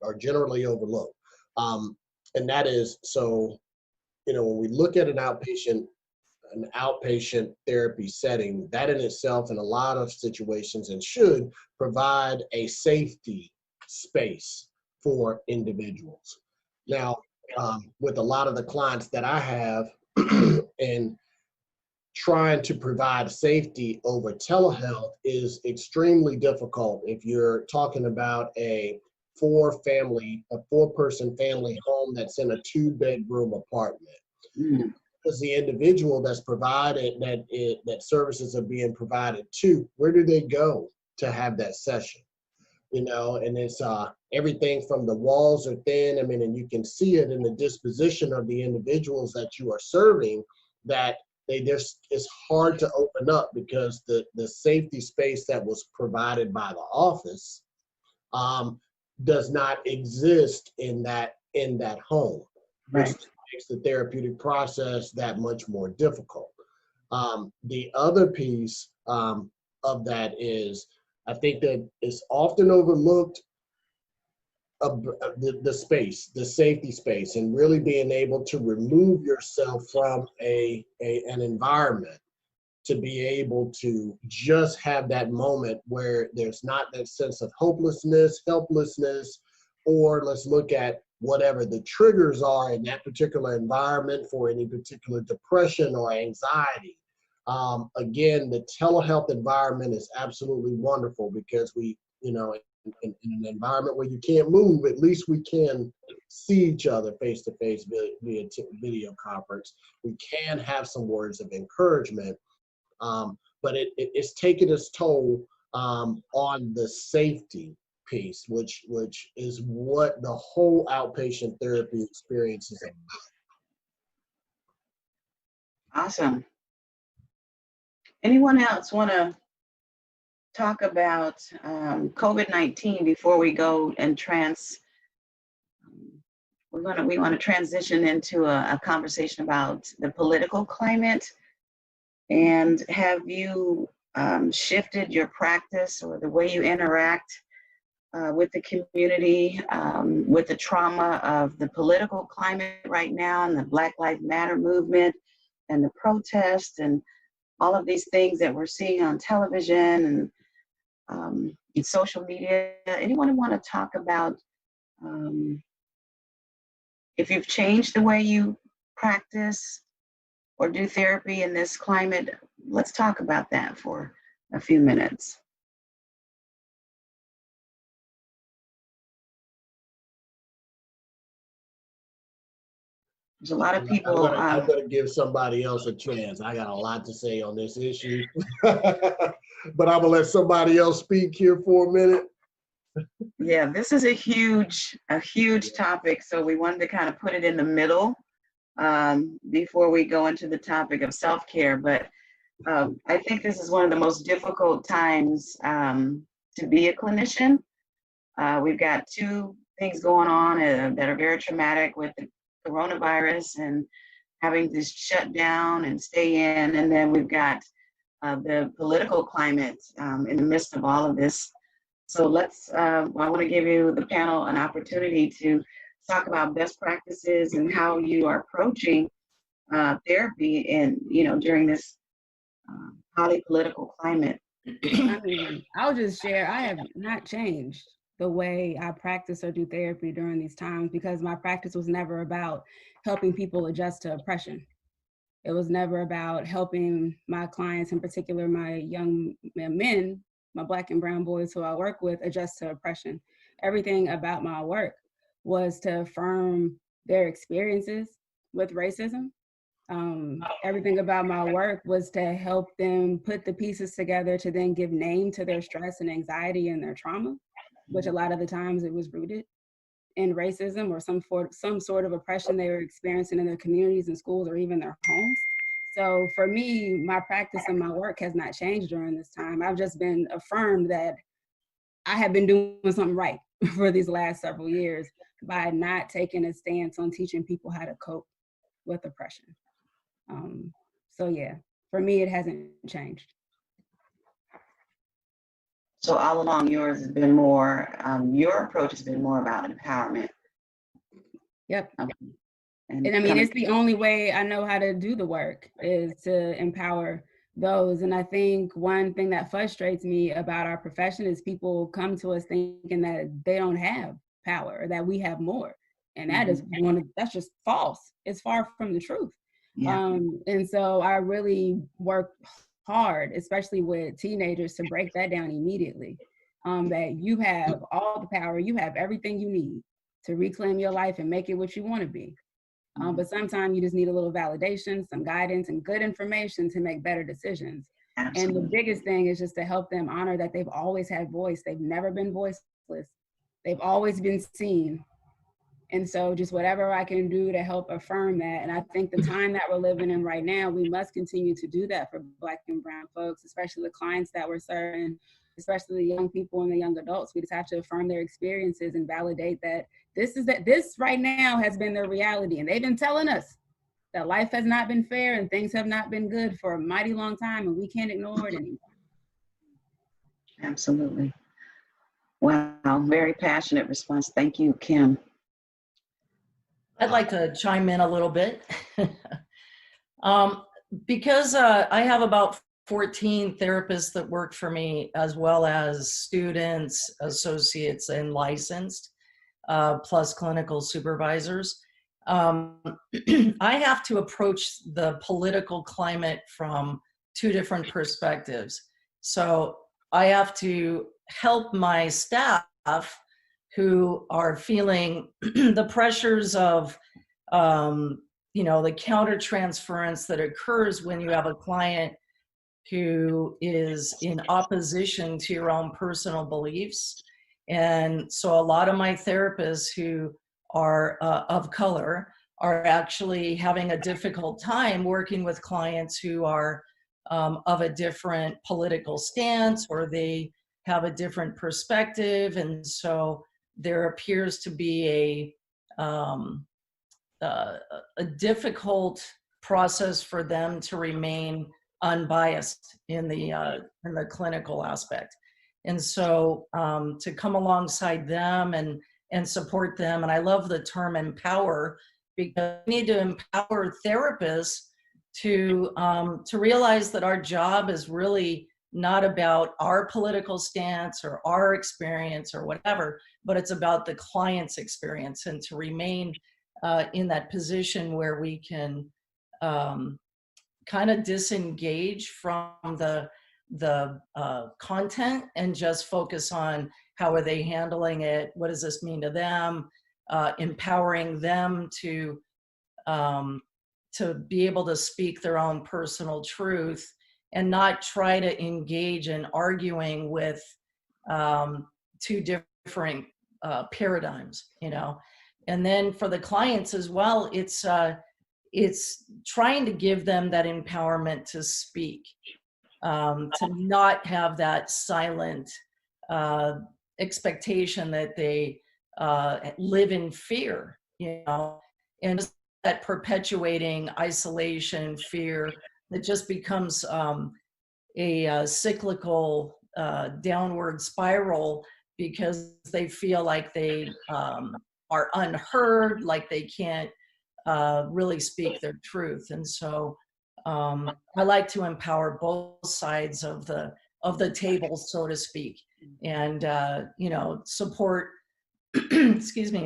are generally overlooked. And that is, so, when we look at an outpatient therapy setting, that in itself in a lot of situations and should provide a safety space for individuals. Now, with a lot of the clients that I have, and trying to provide safety over telehealth is extremely difficult if you're talking about a four-person family home that's in a 2-bedroom apartment. Because the individual that's provided, that services are being provided to, where do they go to have that session? You know, and it's everything from the walls are thin. I mean, and you can see it in the disposition of the individuals that you are serving, that it's hard to open up because the safety space that was provided by the office does not exist in that home, Right. which makes the therapeutic process that much more difficult. The other piece of that is, I think that it's often overlooked, the space, the safety space, and really being able to remove yourself from an environment to be able to just have that moment where there's not that sense of hopelessness, helplessness, or let's look at whatever the triggers are in that particular environment for any particular depression or anxiety. Again, the telehealth environment is absolutely wonderful because we, you know, in an environment where you can't move, at least we can see each other face to face via video conference. We can have some words of encouragement, but it's taken its toll on the safety piece, which is what the whole outpatient therapy experience is about. Awesome. Anyone else want to talk about COVID-19 before we go and we want to transition into a conversation about the political climate? And have you shifted your practice or the way you interact with the community, with the trauma of the political climate right now and the Black Lives Matter movement and the protests and all of these things that we're seeing on television and in social media? Anyone want to talk about if you've changed the way you practice or do therapy in this climate? Let's talk about that for a few minutes. There's a lot of people. I'm going to give somebody else a chance. I got a lot to say on this issue, but I'm going to let somebody else speak here for a minute. Yeah, this is a huge topic. So we wanted to kind of put it in the middle before we go into the topic of self-care. But I think this is one of the most difficult times to be a clinician. We've got two things going on that are very traumatic with the coronavirus and having to shut down and stay in. And then we've got the political climate in the midst of all of this. So I want to give you, the panel, an opportunity to talk about best practices and how you are approaching therapy during this highly political climate. I mean, I'll just share, I have not changed the way I practice or do therapy during these times because my practice was never about helping people adjust to oppression. It was never about helping my clients, in particular my young men, my Black and brown boys who I work with, adjust to oppression. Everything about my work was to affirm their experiences with racism. Everything about my work was to help them put the pieces together to then give name to their stress and anxiety and their trauma, which a lot of the times it was rooted in racism or some sort of oppression they were experiencing in their communities and schools or even their homes. So for me, my practice and my work has not changed during this time. I've just been affirmed that I have been doing something right for these last several years by not taking a stance on teaching people how to cope with oppression. So yeah, for me, it hasn't changed. So all along, yours has been more, your approach has been more about empowerment. Yep. And I mean, it's the only way I know how to do the work is to empower those. And I think one thing that frustrates me about our profession is people come to us thinking that they don't have power or that we have more. And that is that's just false. It's far from the truth. Yeah. And so I really work hard, especially with teenagers, to break that down immediately. That you have all the power, you have everything you need to reclaim your life and make it what you want to be. But sometimes you just need a little validation, some guidance, and good information to make better decisions. Absolutely. And the biggest thing is just to help them honor that they've always had voice. They've never been voiceless. They've always been seen. And so just whatever I can do to help affirm that. And I think the time that we're living in right now, we must continue to do that for Black and brown folks, especially the clients that we're serving, especially the young people and the young adults. We just have to affirm their experiences and validate that this right now has been their reality. And they've been telling us that life has not been fair and things have not been good for a mighty long time, and we can't ignore it anymore. Absolutely. Wow, very passionate response. Thank you, Kim. I'd like to chime in a little bit. Because I have about 14 therapists that work for me, as well as students, associates, and licensed, plus clinical supervisors. I have to approach the political climate from two different perspectives. So I have to help my staff who are feeling the pressures of, the countertransference that occurs when you have a client who is in opposition to your own personal beliefs. And so a lot of my therapists who are of color are actually having a difficult time working with clients who are of a different political stance, or they have a different perspective. And so there appears to be a difficult process for them to remain unbiased in the clinical aspect. And so to come alongside them and support them, and I love the term empower, because we need to empower therapists to realize that our job is really not about our political stance or our experience or whatever, but it's about the client's experience, and to remain in that position where we can kind of disengage from the content and just focus on how are they handling it, what does this mean to them, empowering them to be able to speak their own personal truth and not try to engage in arguing with two different paradigms, And then for the clients as well, it's trying to give them that empowerment to speak, to not have that silent expectation that they live in fear, and just that perpetuating isolation, fear, that just becomes a cyclical downward spiral, because they feel like they are unheard, like they can't really speak their truth. And so I like to empower both sides of the table, so to speak, and support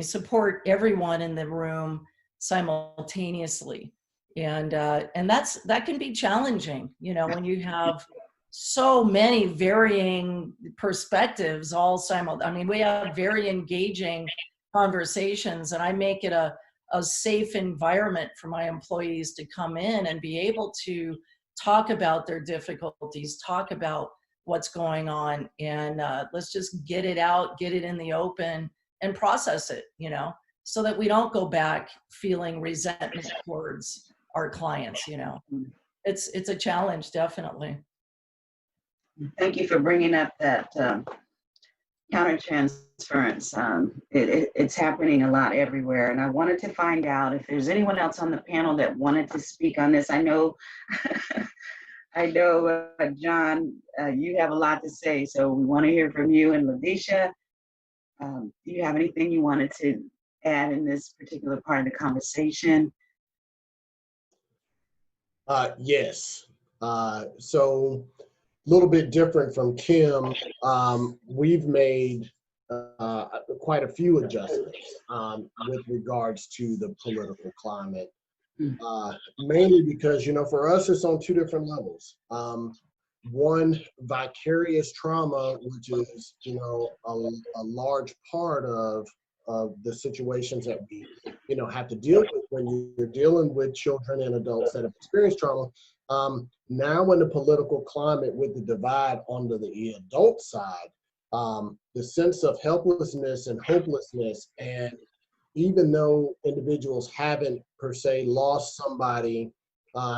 support everyone in the room simultaneously. And that can be challenging, when you have so many varying perspectives all we have very engaging conversations, and I make it a safe environment for my employees to come in and be able to talk about their difficulties, talk about what's going on, and let's just get it out, get it in the open, and process it, so that we don't go back feeling resentment towards our clients. It's a challenge, definitely. Thank you for bringing up that countertransference. It's happening a lot everywhere. And I wanted to find out if there's anyone else on the panel that wanted to speak on this. I know, John, you have a lot to say, so we want to hear from you. And Ledisha, do you have anything you wanted to add in this particular part of the conversation? Yes. So a little bit different from Kim, we've made quite a few adjustments with regards to the political climate Mainly because, for us, it's on two different levels. One, vicarious trauma, which is, a large part of the situations that we, have to deal with when you're dealing with children and adults that have experienced trauma. Now in the political climate with the divide on the adult side, the sense of helplessness and hopelessness, and even though individuals haven't per se lost somebody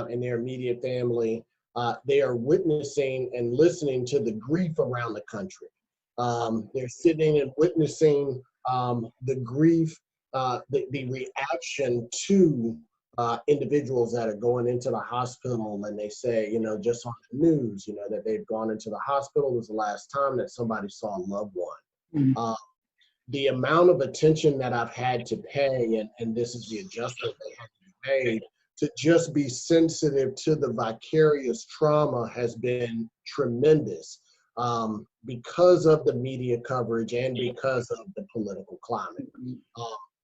in their immediate family, they are witnessing and listening to the grief around the country. They're sitting and witnessing the grief, the reaction to individuals that are going into the hospital, and they say, just on the news, that they've gone into the hospital was the last time that somebody saw a loved one. The amount of attention that I've had to pay, and this is the adjustment that had to be made, to just be sensitive to the vicarious trauma has been tremendous because of the media coverage and because of the political climate.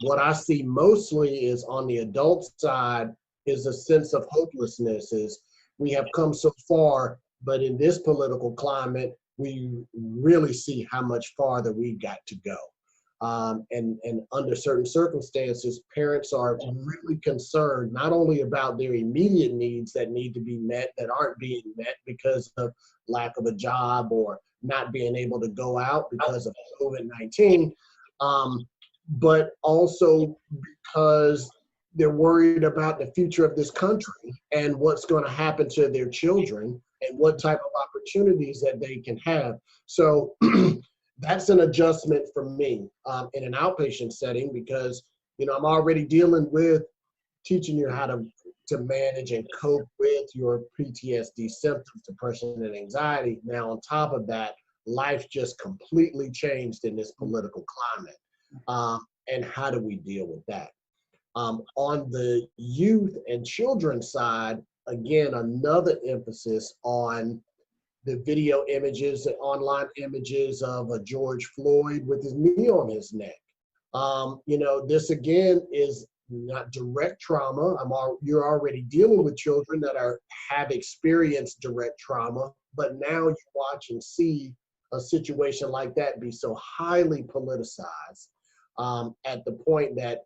What I see mostly is on the adult side is a sense of hopelessness, is we have come so far, but in this political climate, we really see how much farther we got to go. And under certain circumstances, parents are really concerned not only about their immediate needs that need to be met that aren't being met because of lack of a job or not being able to go out because of COVID-19, but also because they're worried about the future of this country and what's going to happen to their children and what type of opportunities that they can have. So that's an adjustment for me in an outpatient setting because, I'm already dealing with teaching you how to manage and cope with your PTSD symptoms, depression and anxiety. Now, on top of that, life just completely changed in this political climate. And how do we deal with that? On the youth and children's side, again, another emphasis on the video images and online images of a George Floyd with his knee on his neck. This again is not direct trauma. You're already dealing with children that have experienced direct trauma, but now you watch and see a situation like that be so highly politicized at the point that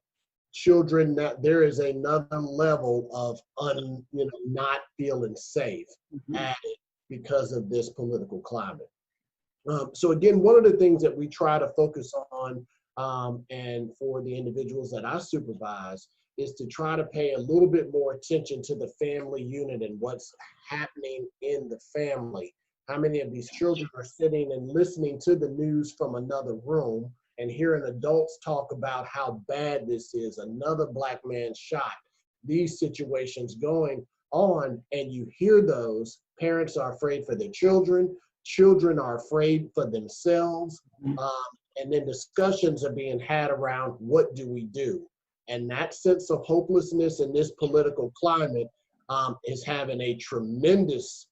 children, that there is another level of not feeling safe added because of this political climate. So again, one of the things that we try to focus on and for the individuals that I supervise is to try to pay a little bit more attention to the family unit and what's happening in the family. How many of these children are sitting and listening to the news from another room and hearing adults talk about how bad this is, another Black man shot, these situations going on, and you hear those. Parents are afraid for their children, children are afraid for themselves, and then discussions are being had around what do we do? And that sense of hopelessness in this political climate is having a tremendous,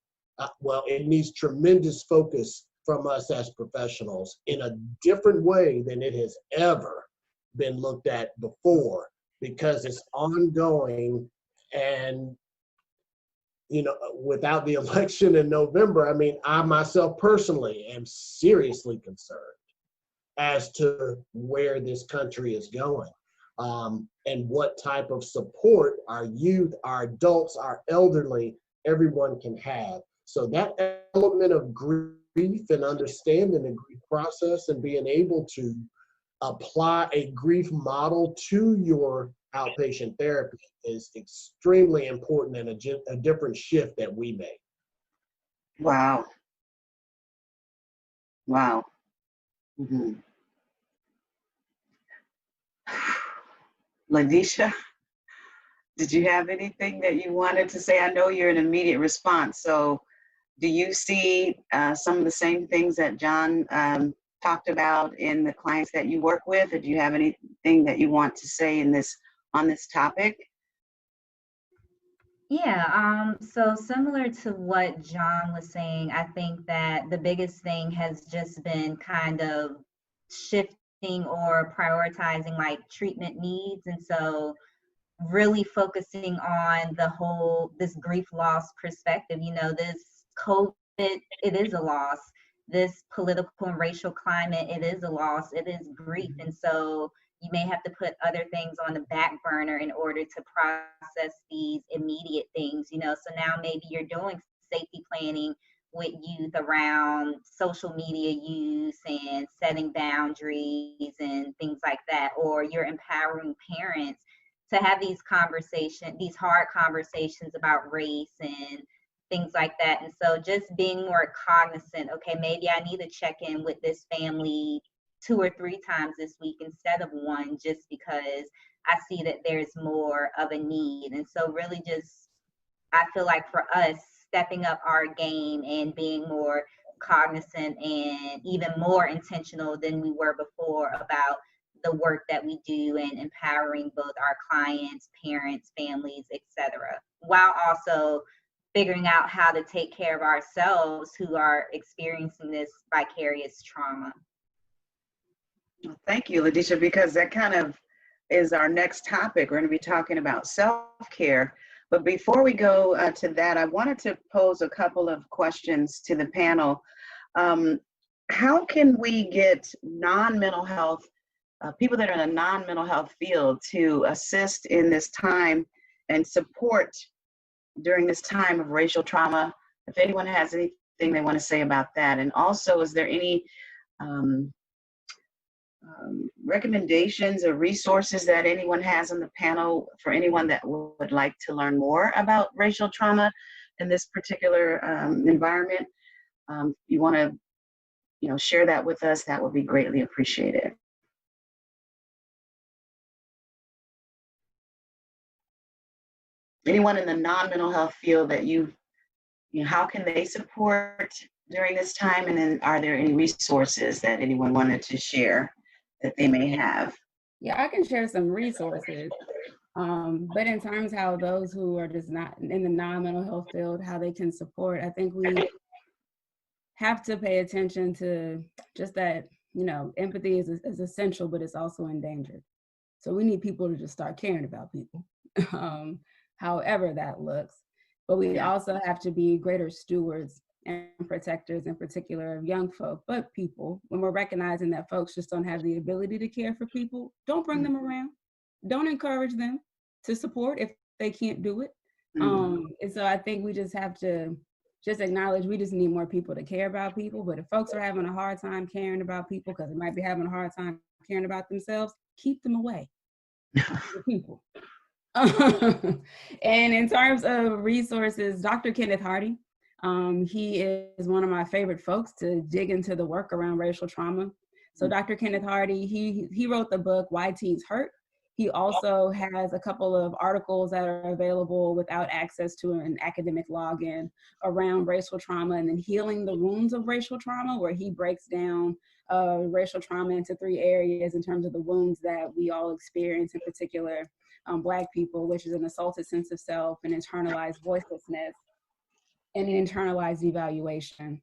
it needs tremendous focus from us as professionals in a different way than it has ever been looked at before, because it's ongoing. And without the election in November, I myself personally am seriously concerned as to where this country is going and what type of support our youth, our adults, our elderly, everyone can have. So that element of grief and understanding the grief process and being able to apply a grief model to your outpatient therapy is extremely important and a different shift that we make. Wow. Wow. Ledisha, did you have anything that you wanted to say? I know you're an immediate response, so do you see some of the same things that John talked about in the clients that you work with, or do you have anything that you want to say on this topic? Yeah, so similar to what John was saying, I think that the biggest thing has just been kind of shifting or prioritizing like treatment needs. And so really focusing on this grief loss perspective. You know, this COVID, it is a loss. This political and racial climate, it is a loss. It is grief. And so you may have to put other things on the back burner in order to process these immediate things, you know. So now maybe you're doing safety planning with youth around social media use and setting boundaries and things like that, or you're empowering parents to have these hard conversations about race and things like that. And so just being more cognizant, okay, maybe I need to check in with this family 2 or 3 times this week instead of 1, just because I see that there's more of a need. And so really just, I feel like for us, stepping up our game and being more cognizant and even more intentional than we were before about the work that we do and empowering both our clients, parents, families, etc., while also figuring out how to take care of ourselves who are experiencing this vicarious trauma. Thank you, Ledisha, because that kind of is our next topic. We're going to be talking about self-care. But before we go to that, I wanted to pose a couple of questions to the panel. How can we get non-mental health, people that are in a non-mental health field to assist in this time and support during this time of racial trauma? If anyone has anything they want to say about that. And also, is there any recommendations or resources that anyone has on the panel for anyone that would like to learn more about racial trauma in this particular environment? If you want to, share that with us, that would be greatly appreciated. Anyone in the non-mental health field that how can they support during this time? And then are there any resources that anyone wanted to share that they may have? Yeah, I can share some resources. But in terms of how those who are just not in the non-mental health field, how they can support, I think we have to pay attention to just that, empathy is essential, but it's also endangered. So we need people to just start caring about people, however that looks. But we also have to be greater stewards and protectors, in particular of young folk, but people, when we're recognizing that folks just don't have the ability to care for people, don't bring them around. Don't encourage them to support if they can't do it. And so I think we just have to just acknowledge we just need more people to care about people. But if folks are having a hard time caring about people because they might be having a hard time caring about themselves, keep them away from people. And in terms of resources, Dr. Kenneth Hardy, he is one of my favorite folks to dig into the work around racial trauma. So Dr. Kenneth Hardy, he wrote the book, Why Teens Hurt. He also has a couple of articles that are available without access to an academic login around racial trauma and then healing the wounds of racial trauma, where he breaks down racial trauma into 3 areas in terms of the wounds that we all experience, in particular Black people, which is an assaulted sense of self, an internalized voicelessness, and an internalized devaluation.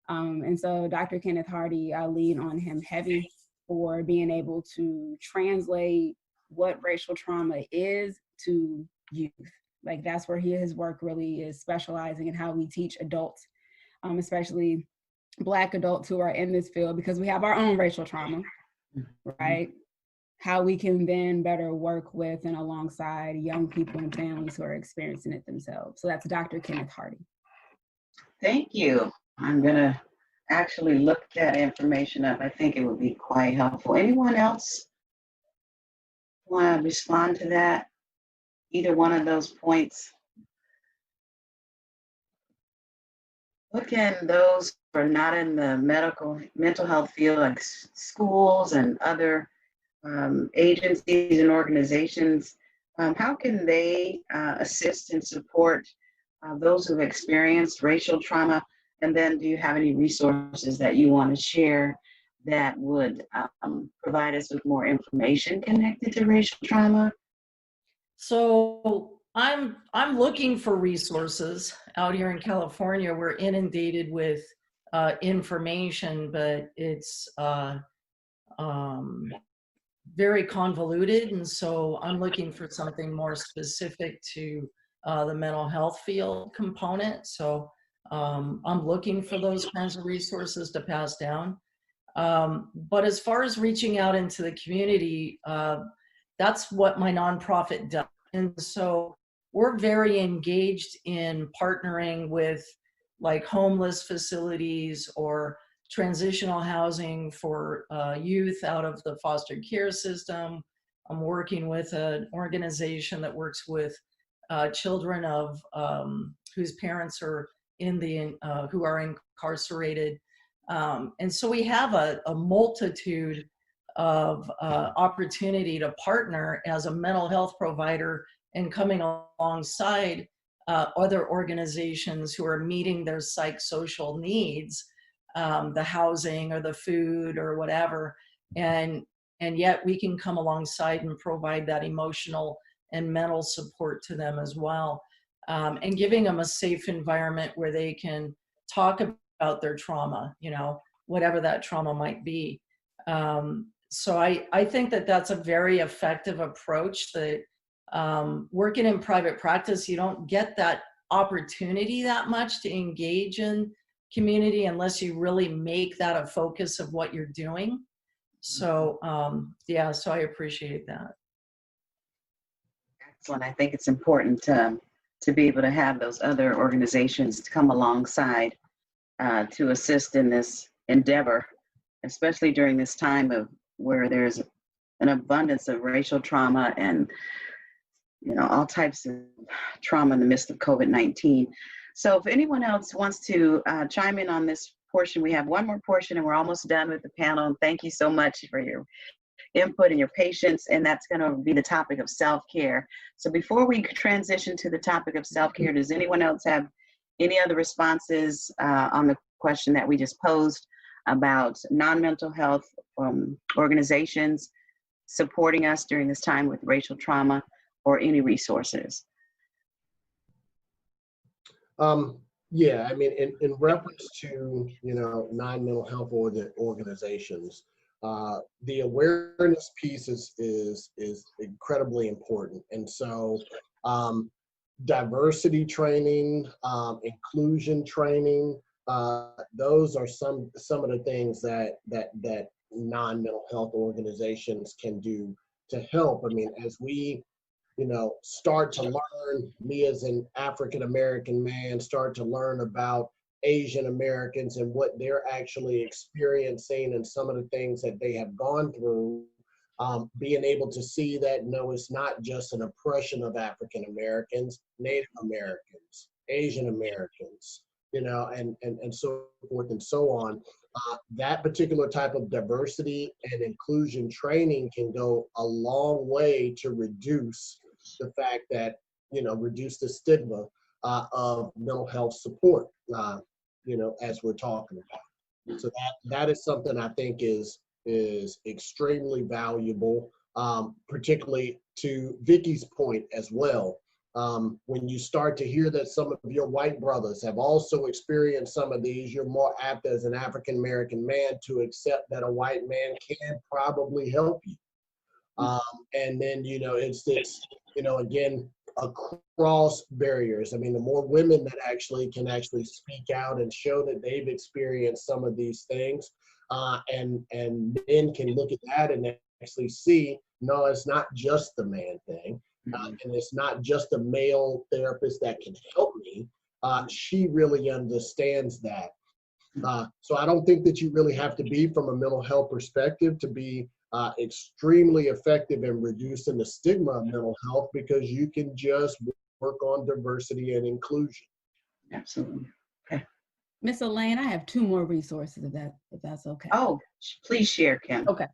And so Dr. Kenneth Hardy, I lean on him heavy for being able to translate what racial trauma is to youth. Like that's where his work really is specializing in how we teach adults, especially Black adults who are in this field, because we have our own racial trauma, right? How we can then better work with and alongside young people and families who are experiencing it themselves. So that's Dr. Kenneth Hardy. Thank you. I'm gonna actually look that information up. I think it would be quite helpful. Anyone else want to respond to that? Either one of those points? What can those who are not in the mental health field, like schools and other agencies and organizations, how can they assist and support those who've experienced racial trauma? And then do you have any resources that you want to share that would provide us with more information connected to racial trauma? So I'm looking for resources out here in California. We're inundated with information, but it's very convoluted. And so I'm looking for something more specific to the mental health field component. So I'm looking for those kinds of resources to pass down. But as far as reaching out into the community, that's what my nonprofit does. And so we're very engaged in partnering with like homeless facilities or transitional housing for youth out of the foster care system. I'm working with an organization that works with children of whose parents are who are incarcerated. And so we have a multitude of opportunity to partner as a mental health provider and coming alongside other organizations who are meeting their psychosocial needs, the housing or the food or whatever. And yet we can come alongside and provide that emotional and mental support to them as well. And giving them a safe environment where they can talk about their trauma, you know, whatever that trauma might be. So I think that that's a very effective approach that working in private practice, you don't get that opportunity that much to engage in community unless you really make that a focus of what you're doing. So yeah, so I appreciate that. Excellent. I think it's important to be able to have those other organizations to come alongside to assist in this endeavor, especially during this time of where there's an abundance of racial trauma and, you know, all types of trauma in the midst of COVID-19. So if anyone else wants to chime in on this portion, we have one more portion and we're almost done with the panel. And thank you so much for your input and your patience. And that's going to be the topic of self-care. So before we transition to the topic of self-care, does anyone else have any other responses on the question that we just posed about non-mental health organizations supporting us during this time with racial trauma, or any resources? Yeah, I mean, in reference to, you know, non-mental health organizations, the awareness piece is incredibly important. And so diversity training, inclusion training, those are some of the things that non-mental health organizations can do to help. I mean, as we, you know, start to learn, me as an African-American man, start to learn about Asian Americans and what they're actually experiencing and some of the things that they have gone through, being able to see that, no, it's not just an oppression of African Americans, Native Americans, Asian Americans, you know, and so forth and so on. That particular type of diversity and inclusion training can go a long way to reduce the fact that, you know, reduce the stigma of mental health support, you know, as we're talking about. So that is something I think is extremely valuable, particularly to Vicky's point as well. When you start to hear that some of your white brothers have also experienced some of these, you're more apt as an African-American man to accept that a white man can probably help you. And then, you know, it's this, you know, again, across barriers. I mean, the more women that can actually speak out and show that they've experienced some of these things, and men can look at that and actually see, no, it's not just the man thing. And it's not just a male therapist that can help me. She really understands that. So I don't think that you really have to be from a mental health perspective to be extremely effective in reducing the stigma of mental health, because you can just work on diversity and inclusion. Absolutely. Okay. Miss Eleane, I have two more resources if that's okay. Oh, please share, Kim. Okay.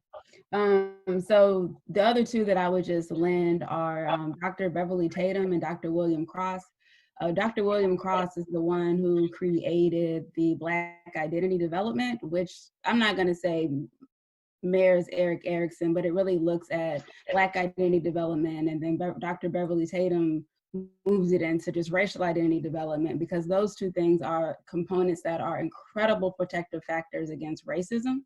So the other two that I would just lend are Dr. Beverly Tatum and Dr. William Cross. Dr. William Cross is the one who created the Black Identity Development, which I'm not going to say Mayor's Eric Erickson, but it really looks at Black identity development, and then Dr. Beverly Tatum moves it into just racial identity development, because those two things are components that are incredible protective factors against racism.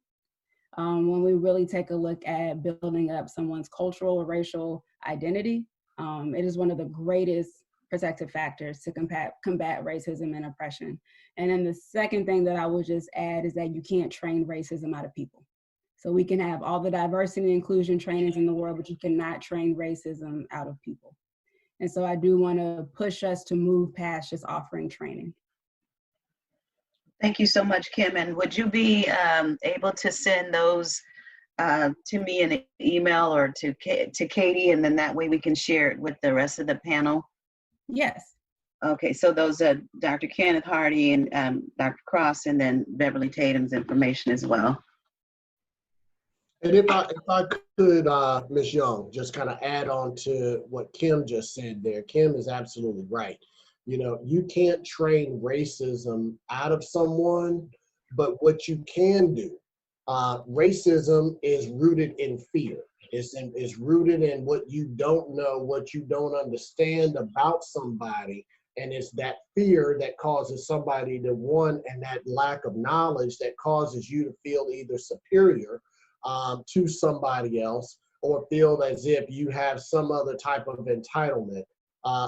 when we really take a look at building up someone's cultural or racial identity, it is one of the greatest protective factors to combat racism and oppression. And then the second thing that I would just add is that you can't train racism out of people. So we can have all the diversity and inclusion trainings in the world, but you cannot train racism out of people. And so I do want to push us to move past just offering training. Thank you so much, Kim. And would you be able to send those to me in an email or to Katie, and then that way we can share it with the rest of the panel? Yes. Okay, so those are Dr. Kenneth Hardy and Dr. Cross, and then Beverly Tatum's information as well. And if I could, Ms. Young, just kind of add on to what Kim just said there. Kim is absolutely right. You know, you can't train racism out of someone, but what you can do, racism is rooted in fear. It's rooted in what you don't know, what you don't understand about somebody. And it's that fear that causes somebody to and that lack of knowledge that causes you to feel either superior to somebody else, or feel as if you have some other type of entitlement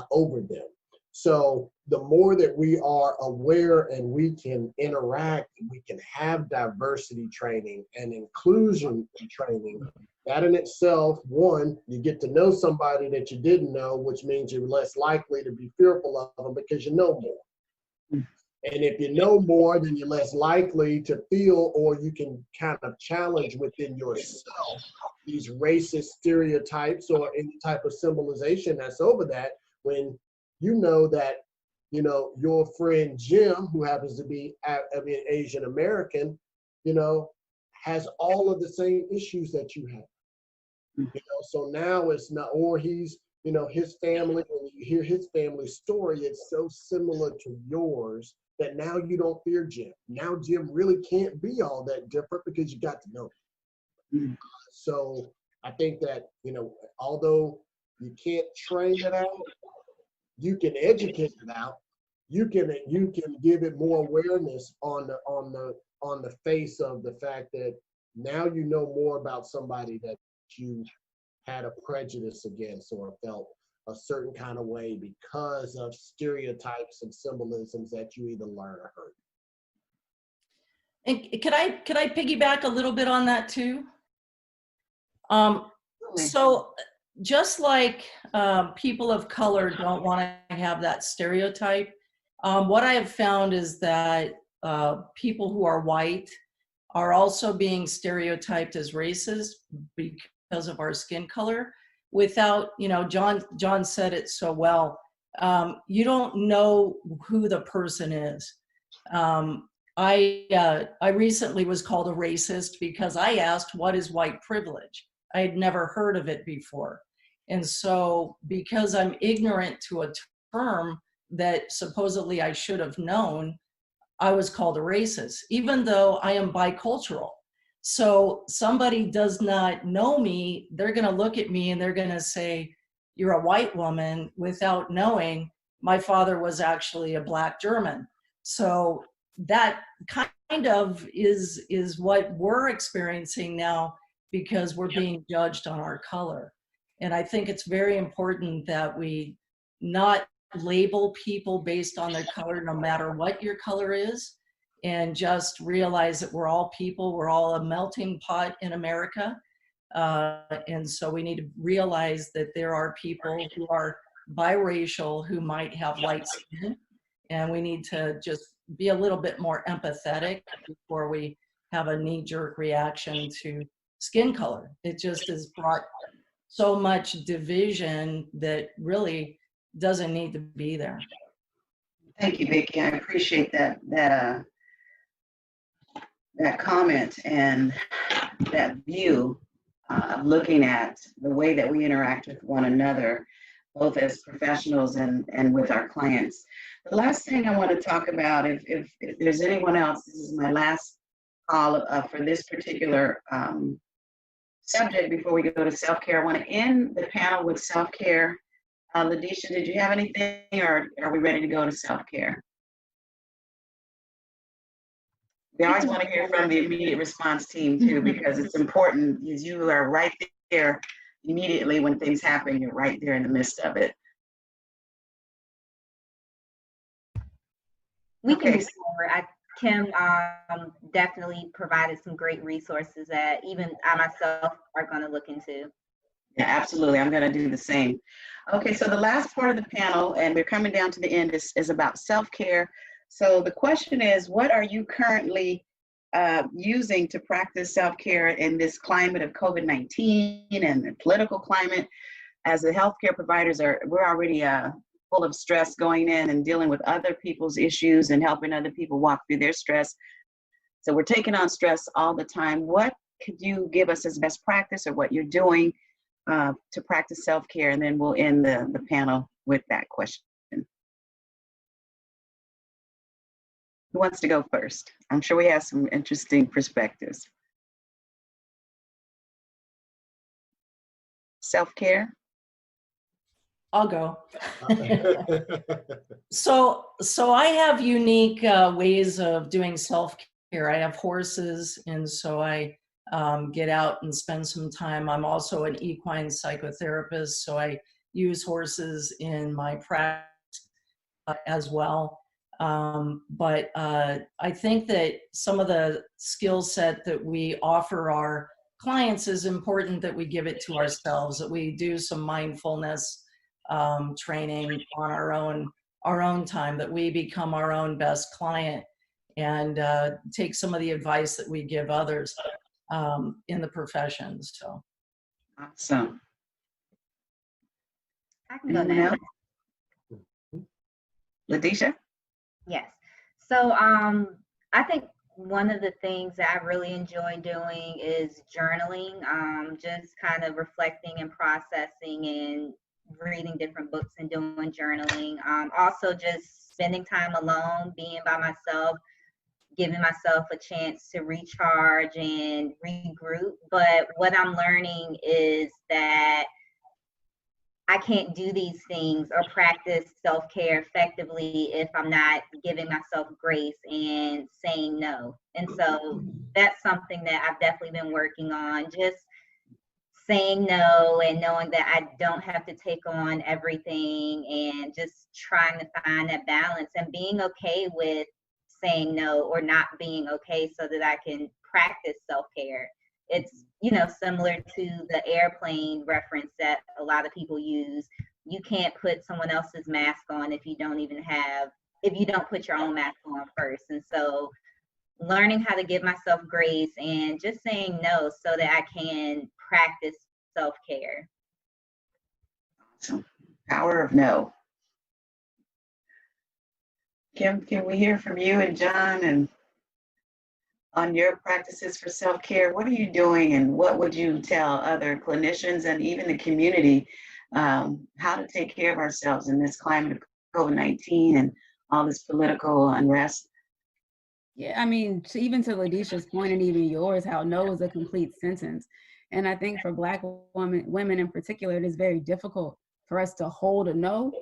over them. So the more that we are aware and we can interact, we can have diversity training and inclusion training, that in itself, one, you get to know somebody that you didn't know, which means you're less likely to be fearful of them because you know more. And if you know more, then you're less likely to feel, or you can kind of challenge within yourself these racist stereotypes or any type of symbolization that's over that, when you know that, you know, your friend Jim, who happens to be Asian American, you know, has all of the same issues that you have. You know, so now it's not, or he's, you know, his family, when you hear his family story, it's so similar to yours that now you don't fear Jim. Now Jim really can't be all that different because you got to know him. So I think that, you know, although you can't train it out, you can educate it out. You can give it more awareness on the face of the fact that now you know more about somebody that you had a prejudice against or felt a certain kind of way because of stereotypes and symbolisms that you either learn or heard. And could I piggyback a little bit on that too? So just like people of color don't want to have that stereotype, what I have found is that people who are white are also being stereotyped as racist because of our skin color. Without, you know, John said it so well, you don't know who the person is. I recently was called a racist because I asked, what is white privilege? I had never heard of it before. And so because I'm ignorant to a term that supposedly I should have known, I was called a racist, even though I am bicultural. So somebody does not know me, they're gonna look at me and they're gonna say, you're a white woman, without knowing my father was actually a Black German. So that kind of is what we're experiencing now, because we're being judged on our color. And I think it's very important that we not label people based on their color, no matter what your color is, and just realize that we're all people, we're all a melting pot in America. And so we need to realize that there are people who are biracial who might have light skin, and we need to just be a little bit more empathetic before we have a knee-jerk reaction to skin color. It just has brought so much division that really doesn't need to be there. Thank you, Vicki. I appreciate that comment and that view of looking at the way that we interact with one another, both as professionals and with our clients. The last thing I want to talk about, if there's anyone else, this is my last call for this particular subject before we go to self-care. I want to end the panel with self-care. Ledisha, did you have anything, or are we ready to go to self-care? We always want to hear from the immediate response team too, because it's important, because you are right there immediately when things happen, you're right there in the midst of it. We can move forward. Kim definitely provided some great resources that even I myself are going to look into. Yeah, absolutely. I'm going to do the same. Okay, so the last part of the panel, and we're coming down to the end, is about self-care. So the question is, what are you currently using to practice self-care in this climate of COVID-19 and the political climate? As the healthcare providers, we're already full of stress going in and dealing with other people's issues and helping other people walk through their stress. So we're taking on stress all the time. What could you give us as best practice, or what you're doing to practice self-care? And then we'll end the panel with that question. Who wants to go first? I'm sure we have some interesting perspectives. Self-care? I'll go. So I have unique ways of doing self-care. I have horses, and so I get out and spend some time. I'm also an equine psychotherapist, so I use horses in my practice as well. But I think that some of the skill set that we offer our clients is important that we give it to ourselves, that we do some mindfulness training on our own time, that we become our own best client, and take some of the advice that we give others in the profession. So awesome. I can go now. Ledisha? Yes. So I think one of the things that I really enjoy doing is journaling, just kind of reflecting and processing and reading different books and doing journaling. Also just spending time alone, being by myself, giving myself a chance to recharge and regroup. But what I'm learning is that I can't do these things or practice self-care effectively if I'm not giving myself grace and saying no. And so that's something that I've definitely been working on, just saying no and knowing that I don't have to take on everything, and just trying to find that balance and being okay with saying no or not being okay, so that I can practice self-care. It's, similar to the airplane reference that a lot of people use. You can't put someone else's mask on if you don't put your own mask on first. And so learning how to give myself grace and just saying no so that I can practice self-care. Awesome. Power of no. Kim, can we hear from you and John and on your practices for self-care? What are you doing, and what would you tell other clinicians and even the community how to take care of ourselves in this climate of COVID-19 and all this political unrest? Yeah, I mean, even to Ledisha's point, and even yours, how no is a complete sentence. And I think for Black women in particular, it is very difficult for us to hold a no,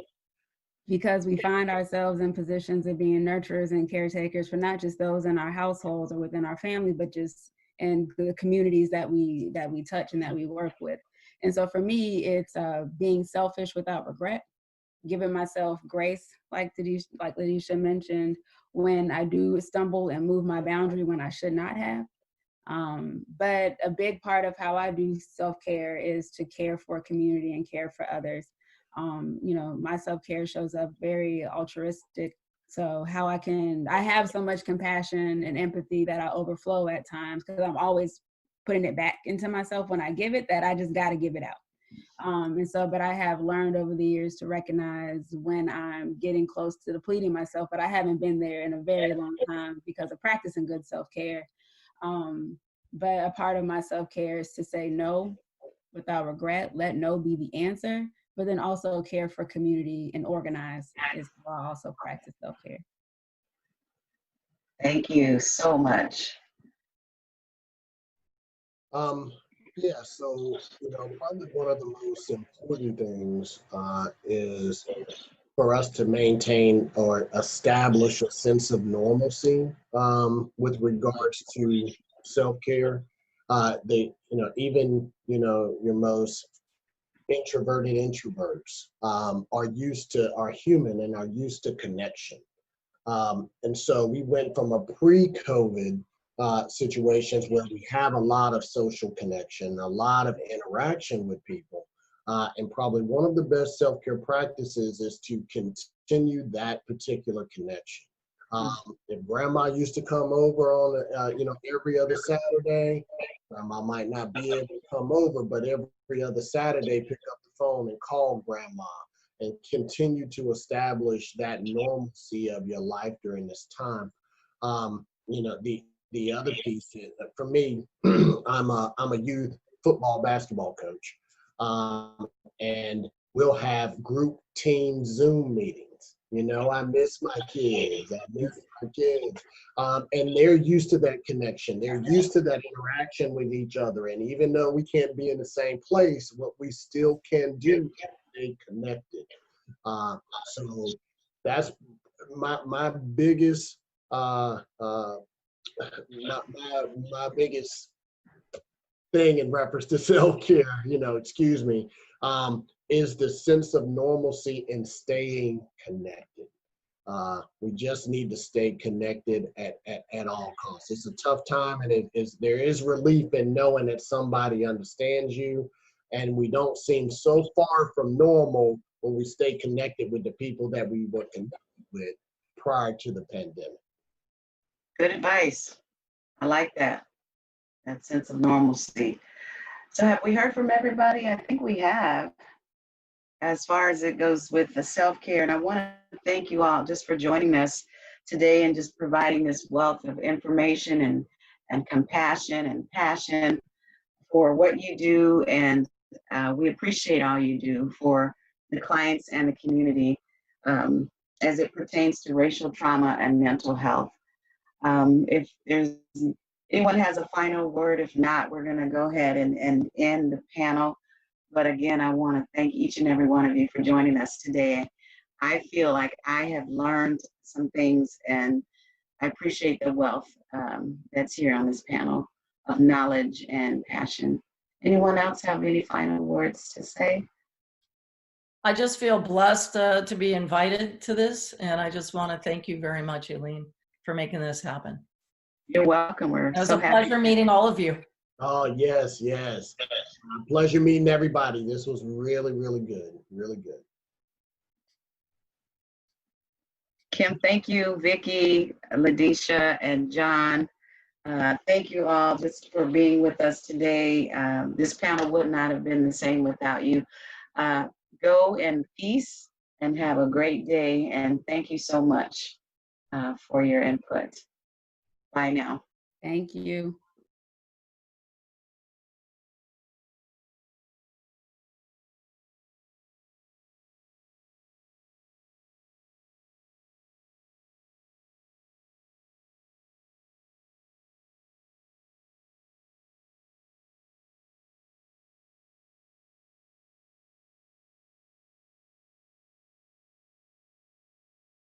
because we find ourselves in positions of being nurturers and caretakers for not just those in our households or within our family, but just in the communities that we touch and that we work with. And so for me, it's being selfish without regret, giving myself grace, like Ledisha mentioned, when I do stumble and move my boundary when I should not have. But a big part of how I do self-care is to care for community and care for others. My self-care shows up very altruistic. So I have so much compassion and empathy that I overflow at times, because I'm always putting it back into myself when I give it, that I just got to give it out. But I have learned over the years to recognize when I'm getting close to depleting myself, but I haven't been there in a very long time because of practicing good self-care. But a part of my self-care is to say no without regret, let no be the answer, but then also care for community and organize is how I also practice self-care. Thank you so much. Yeah, so, probably one of the most important things is for us to maintain or establish a sense of normalcy with regards to self-care. Even your most introverted introverts are human and are used to connection. And so we went from a pre-COVID situations where we have a lot of social connection, a lot of interaction with people. And probably one of the best self-care practices is to continue that particular connection. If grandma used to come over on, every other Saturday, grandma might not be able to come over, but every other Saturday, pick up the phone and call grandma and continue to establish that normalcy of your life during this time. The other piece is, for me, I'm a youth football basketball coach, and we'll have group team Zoom meetings. I miss my kids. And they're used to that connection. They're used to that interaction with each other. And even though we can't be in the same place, what we still can do is stay connected. So that's my biggest my biggest thing in reference to self-care, is the sense of normalcy and staying connected. We just need to stay connected at all costs. It's a tough time, and there is relief in knowing that somebody understands you, and we don't seem so far from normal when we stay connected with the people that we were connected with prior to the pandemic. Good advice. I like that sense of normalcy. So have we heard from everybody? I think we have, as far as it goes with the self-care. And I want to thank you all just for joining us today and just providing this wealth of information and compassion and passion for what you do. And we appreciate all you do for the clients and the community as it pertains to racial trauma and mental health. If there's anyone has a final word, if not, we're going to go ahead and end the panel. But again, I want to thank each and every one of you for joining us today. I feel like I have learned some things, and I appreciate the wealth that's here on this panel of knowledge and passion. Anyone else have any final words to say? I just feel blessed to be invited to this, and I just want to thank you very much, Eleane, for making this happen. You're welcome. We're It was so a pleasure meeting all of you. Oh, yes. Pleasure meeting everybody. This was really, really good. Really good. Kim, thank you. Vicki, Ledisha, and John. Thank you all just for being with us today. This panel would not have been the same without you. Go in peace and have a great day. And thank you so much for your input. Bye now. Thank you.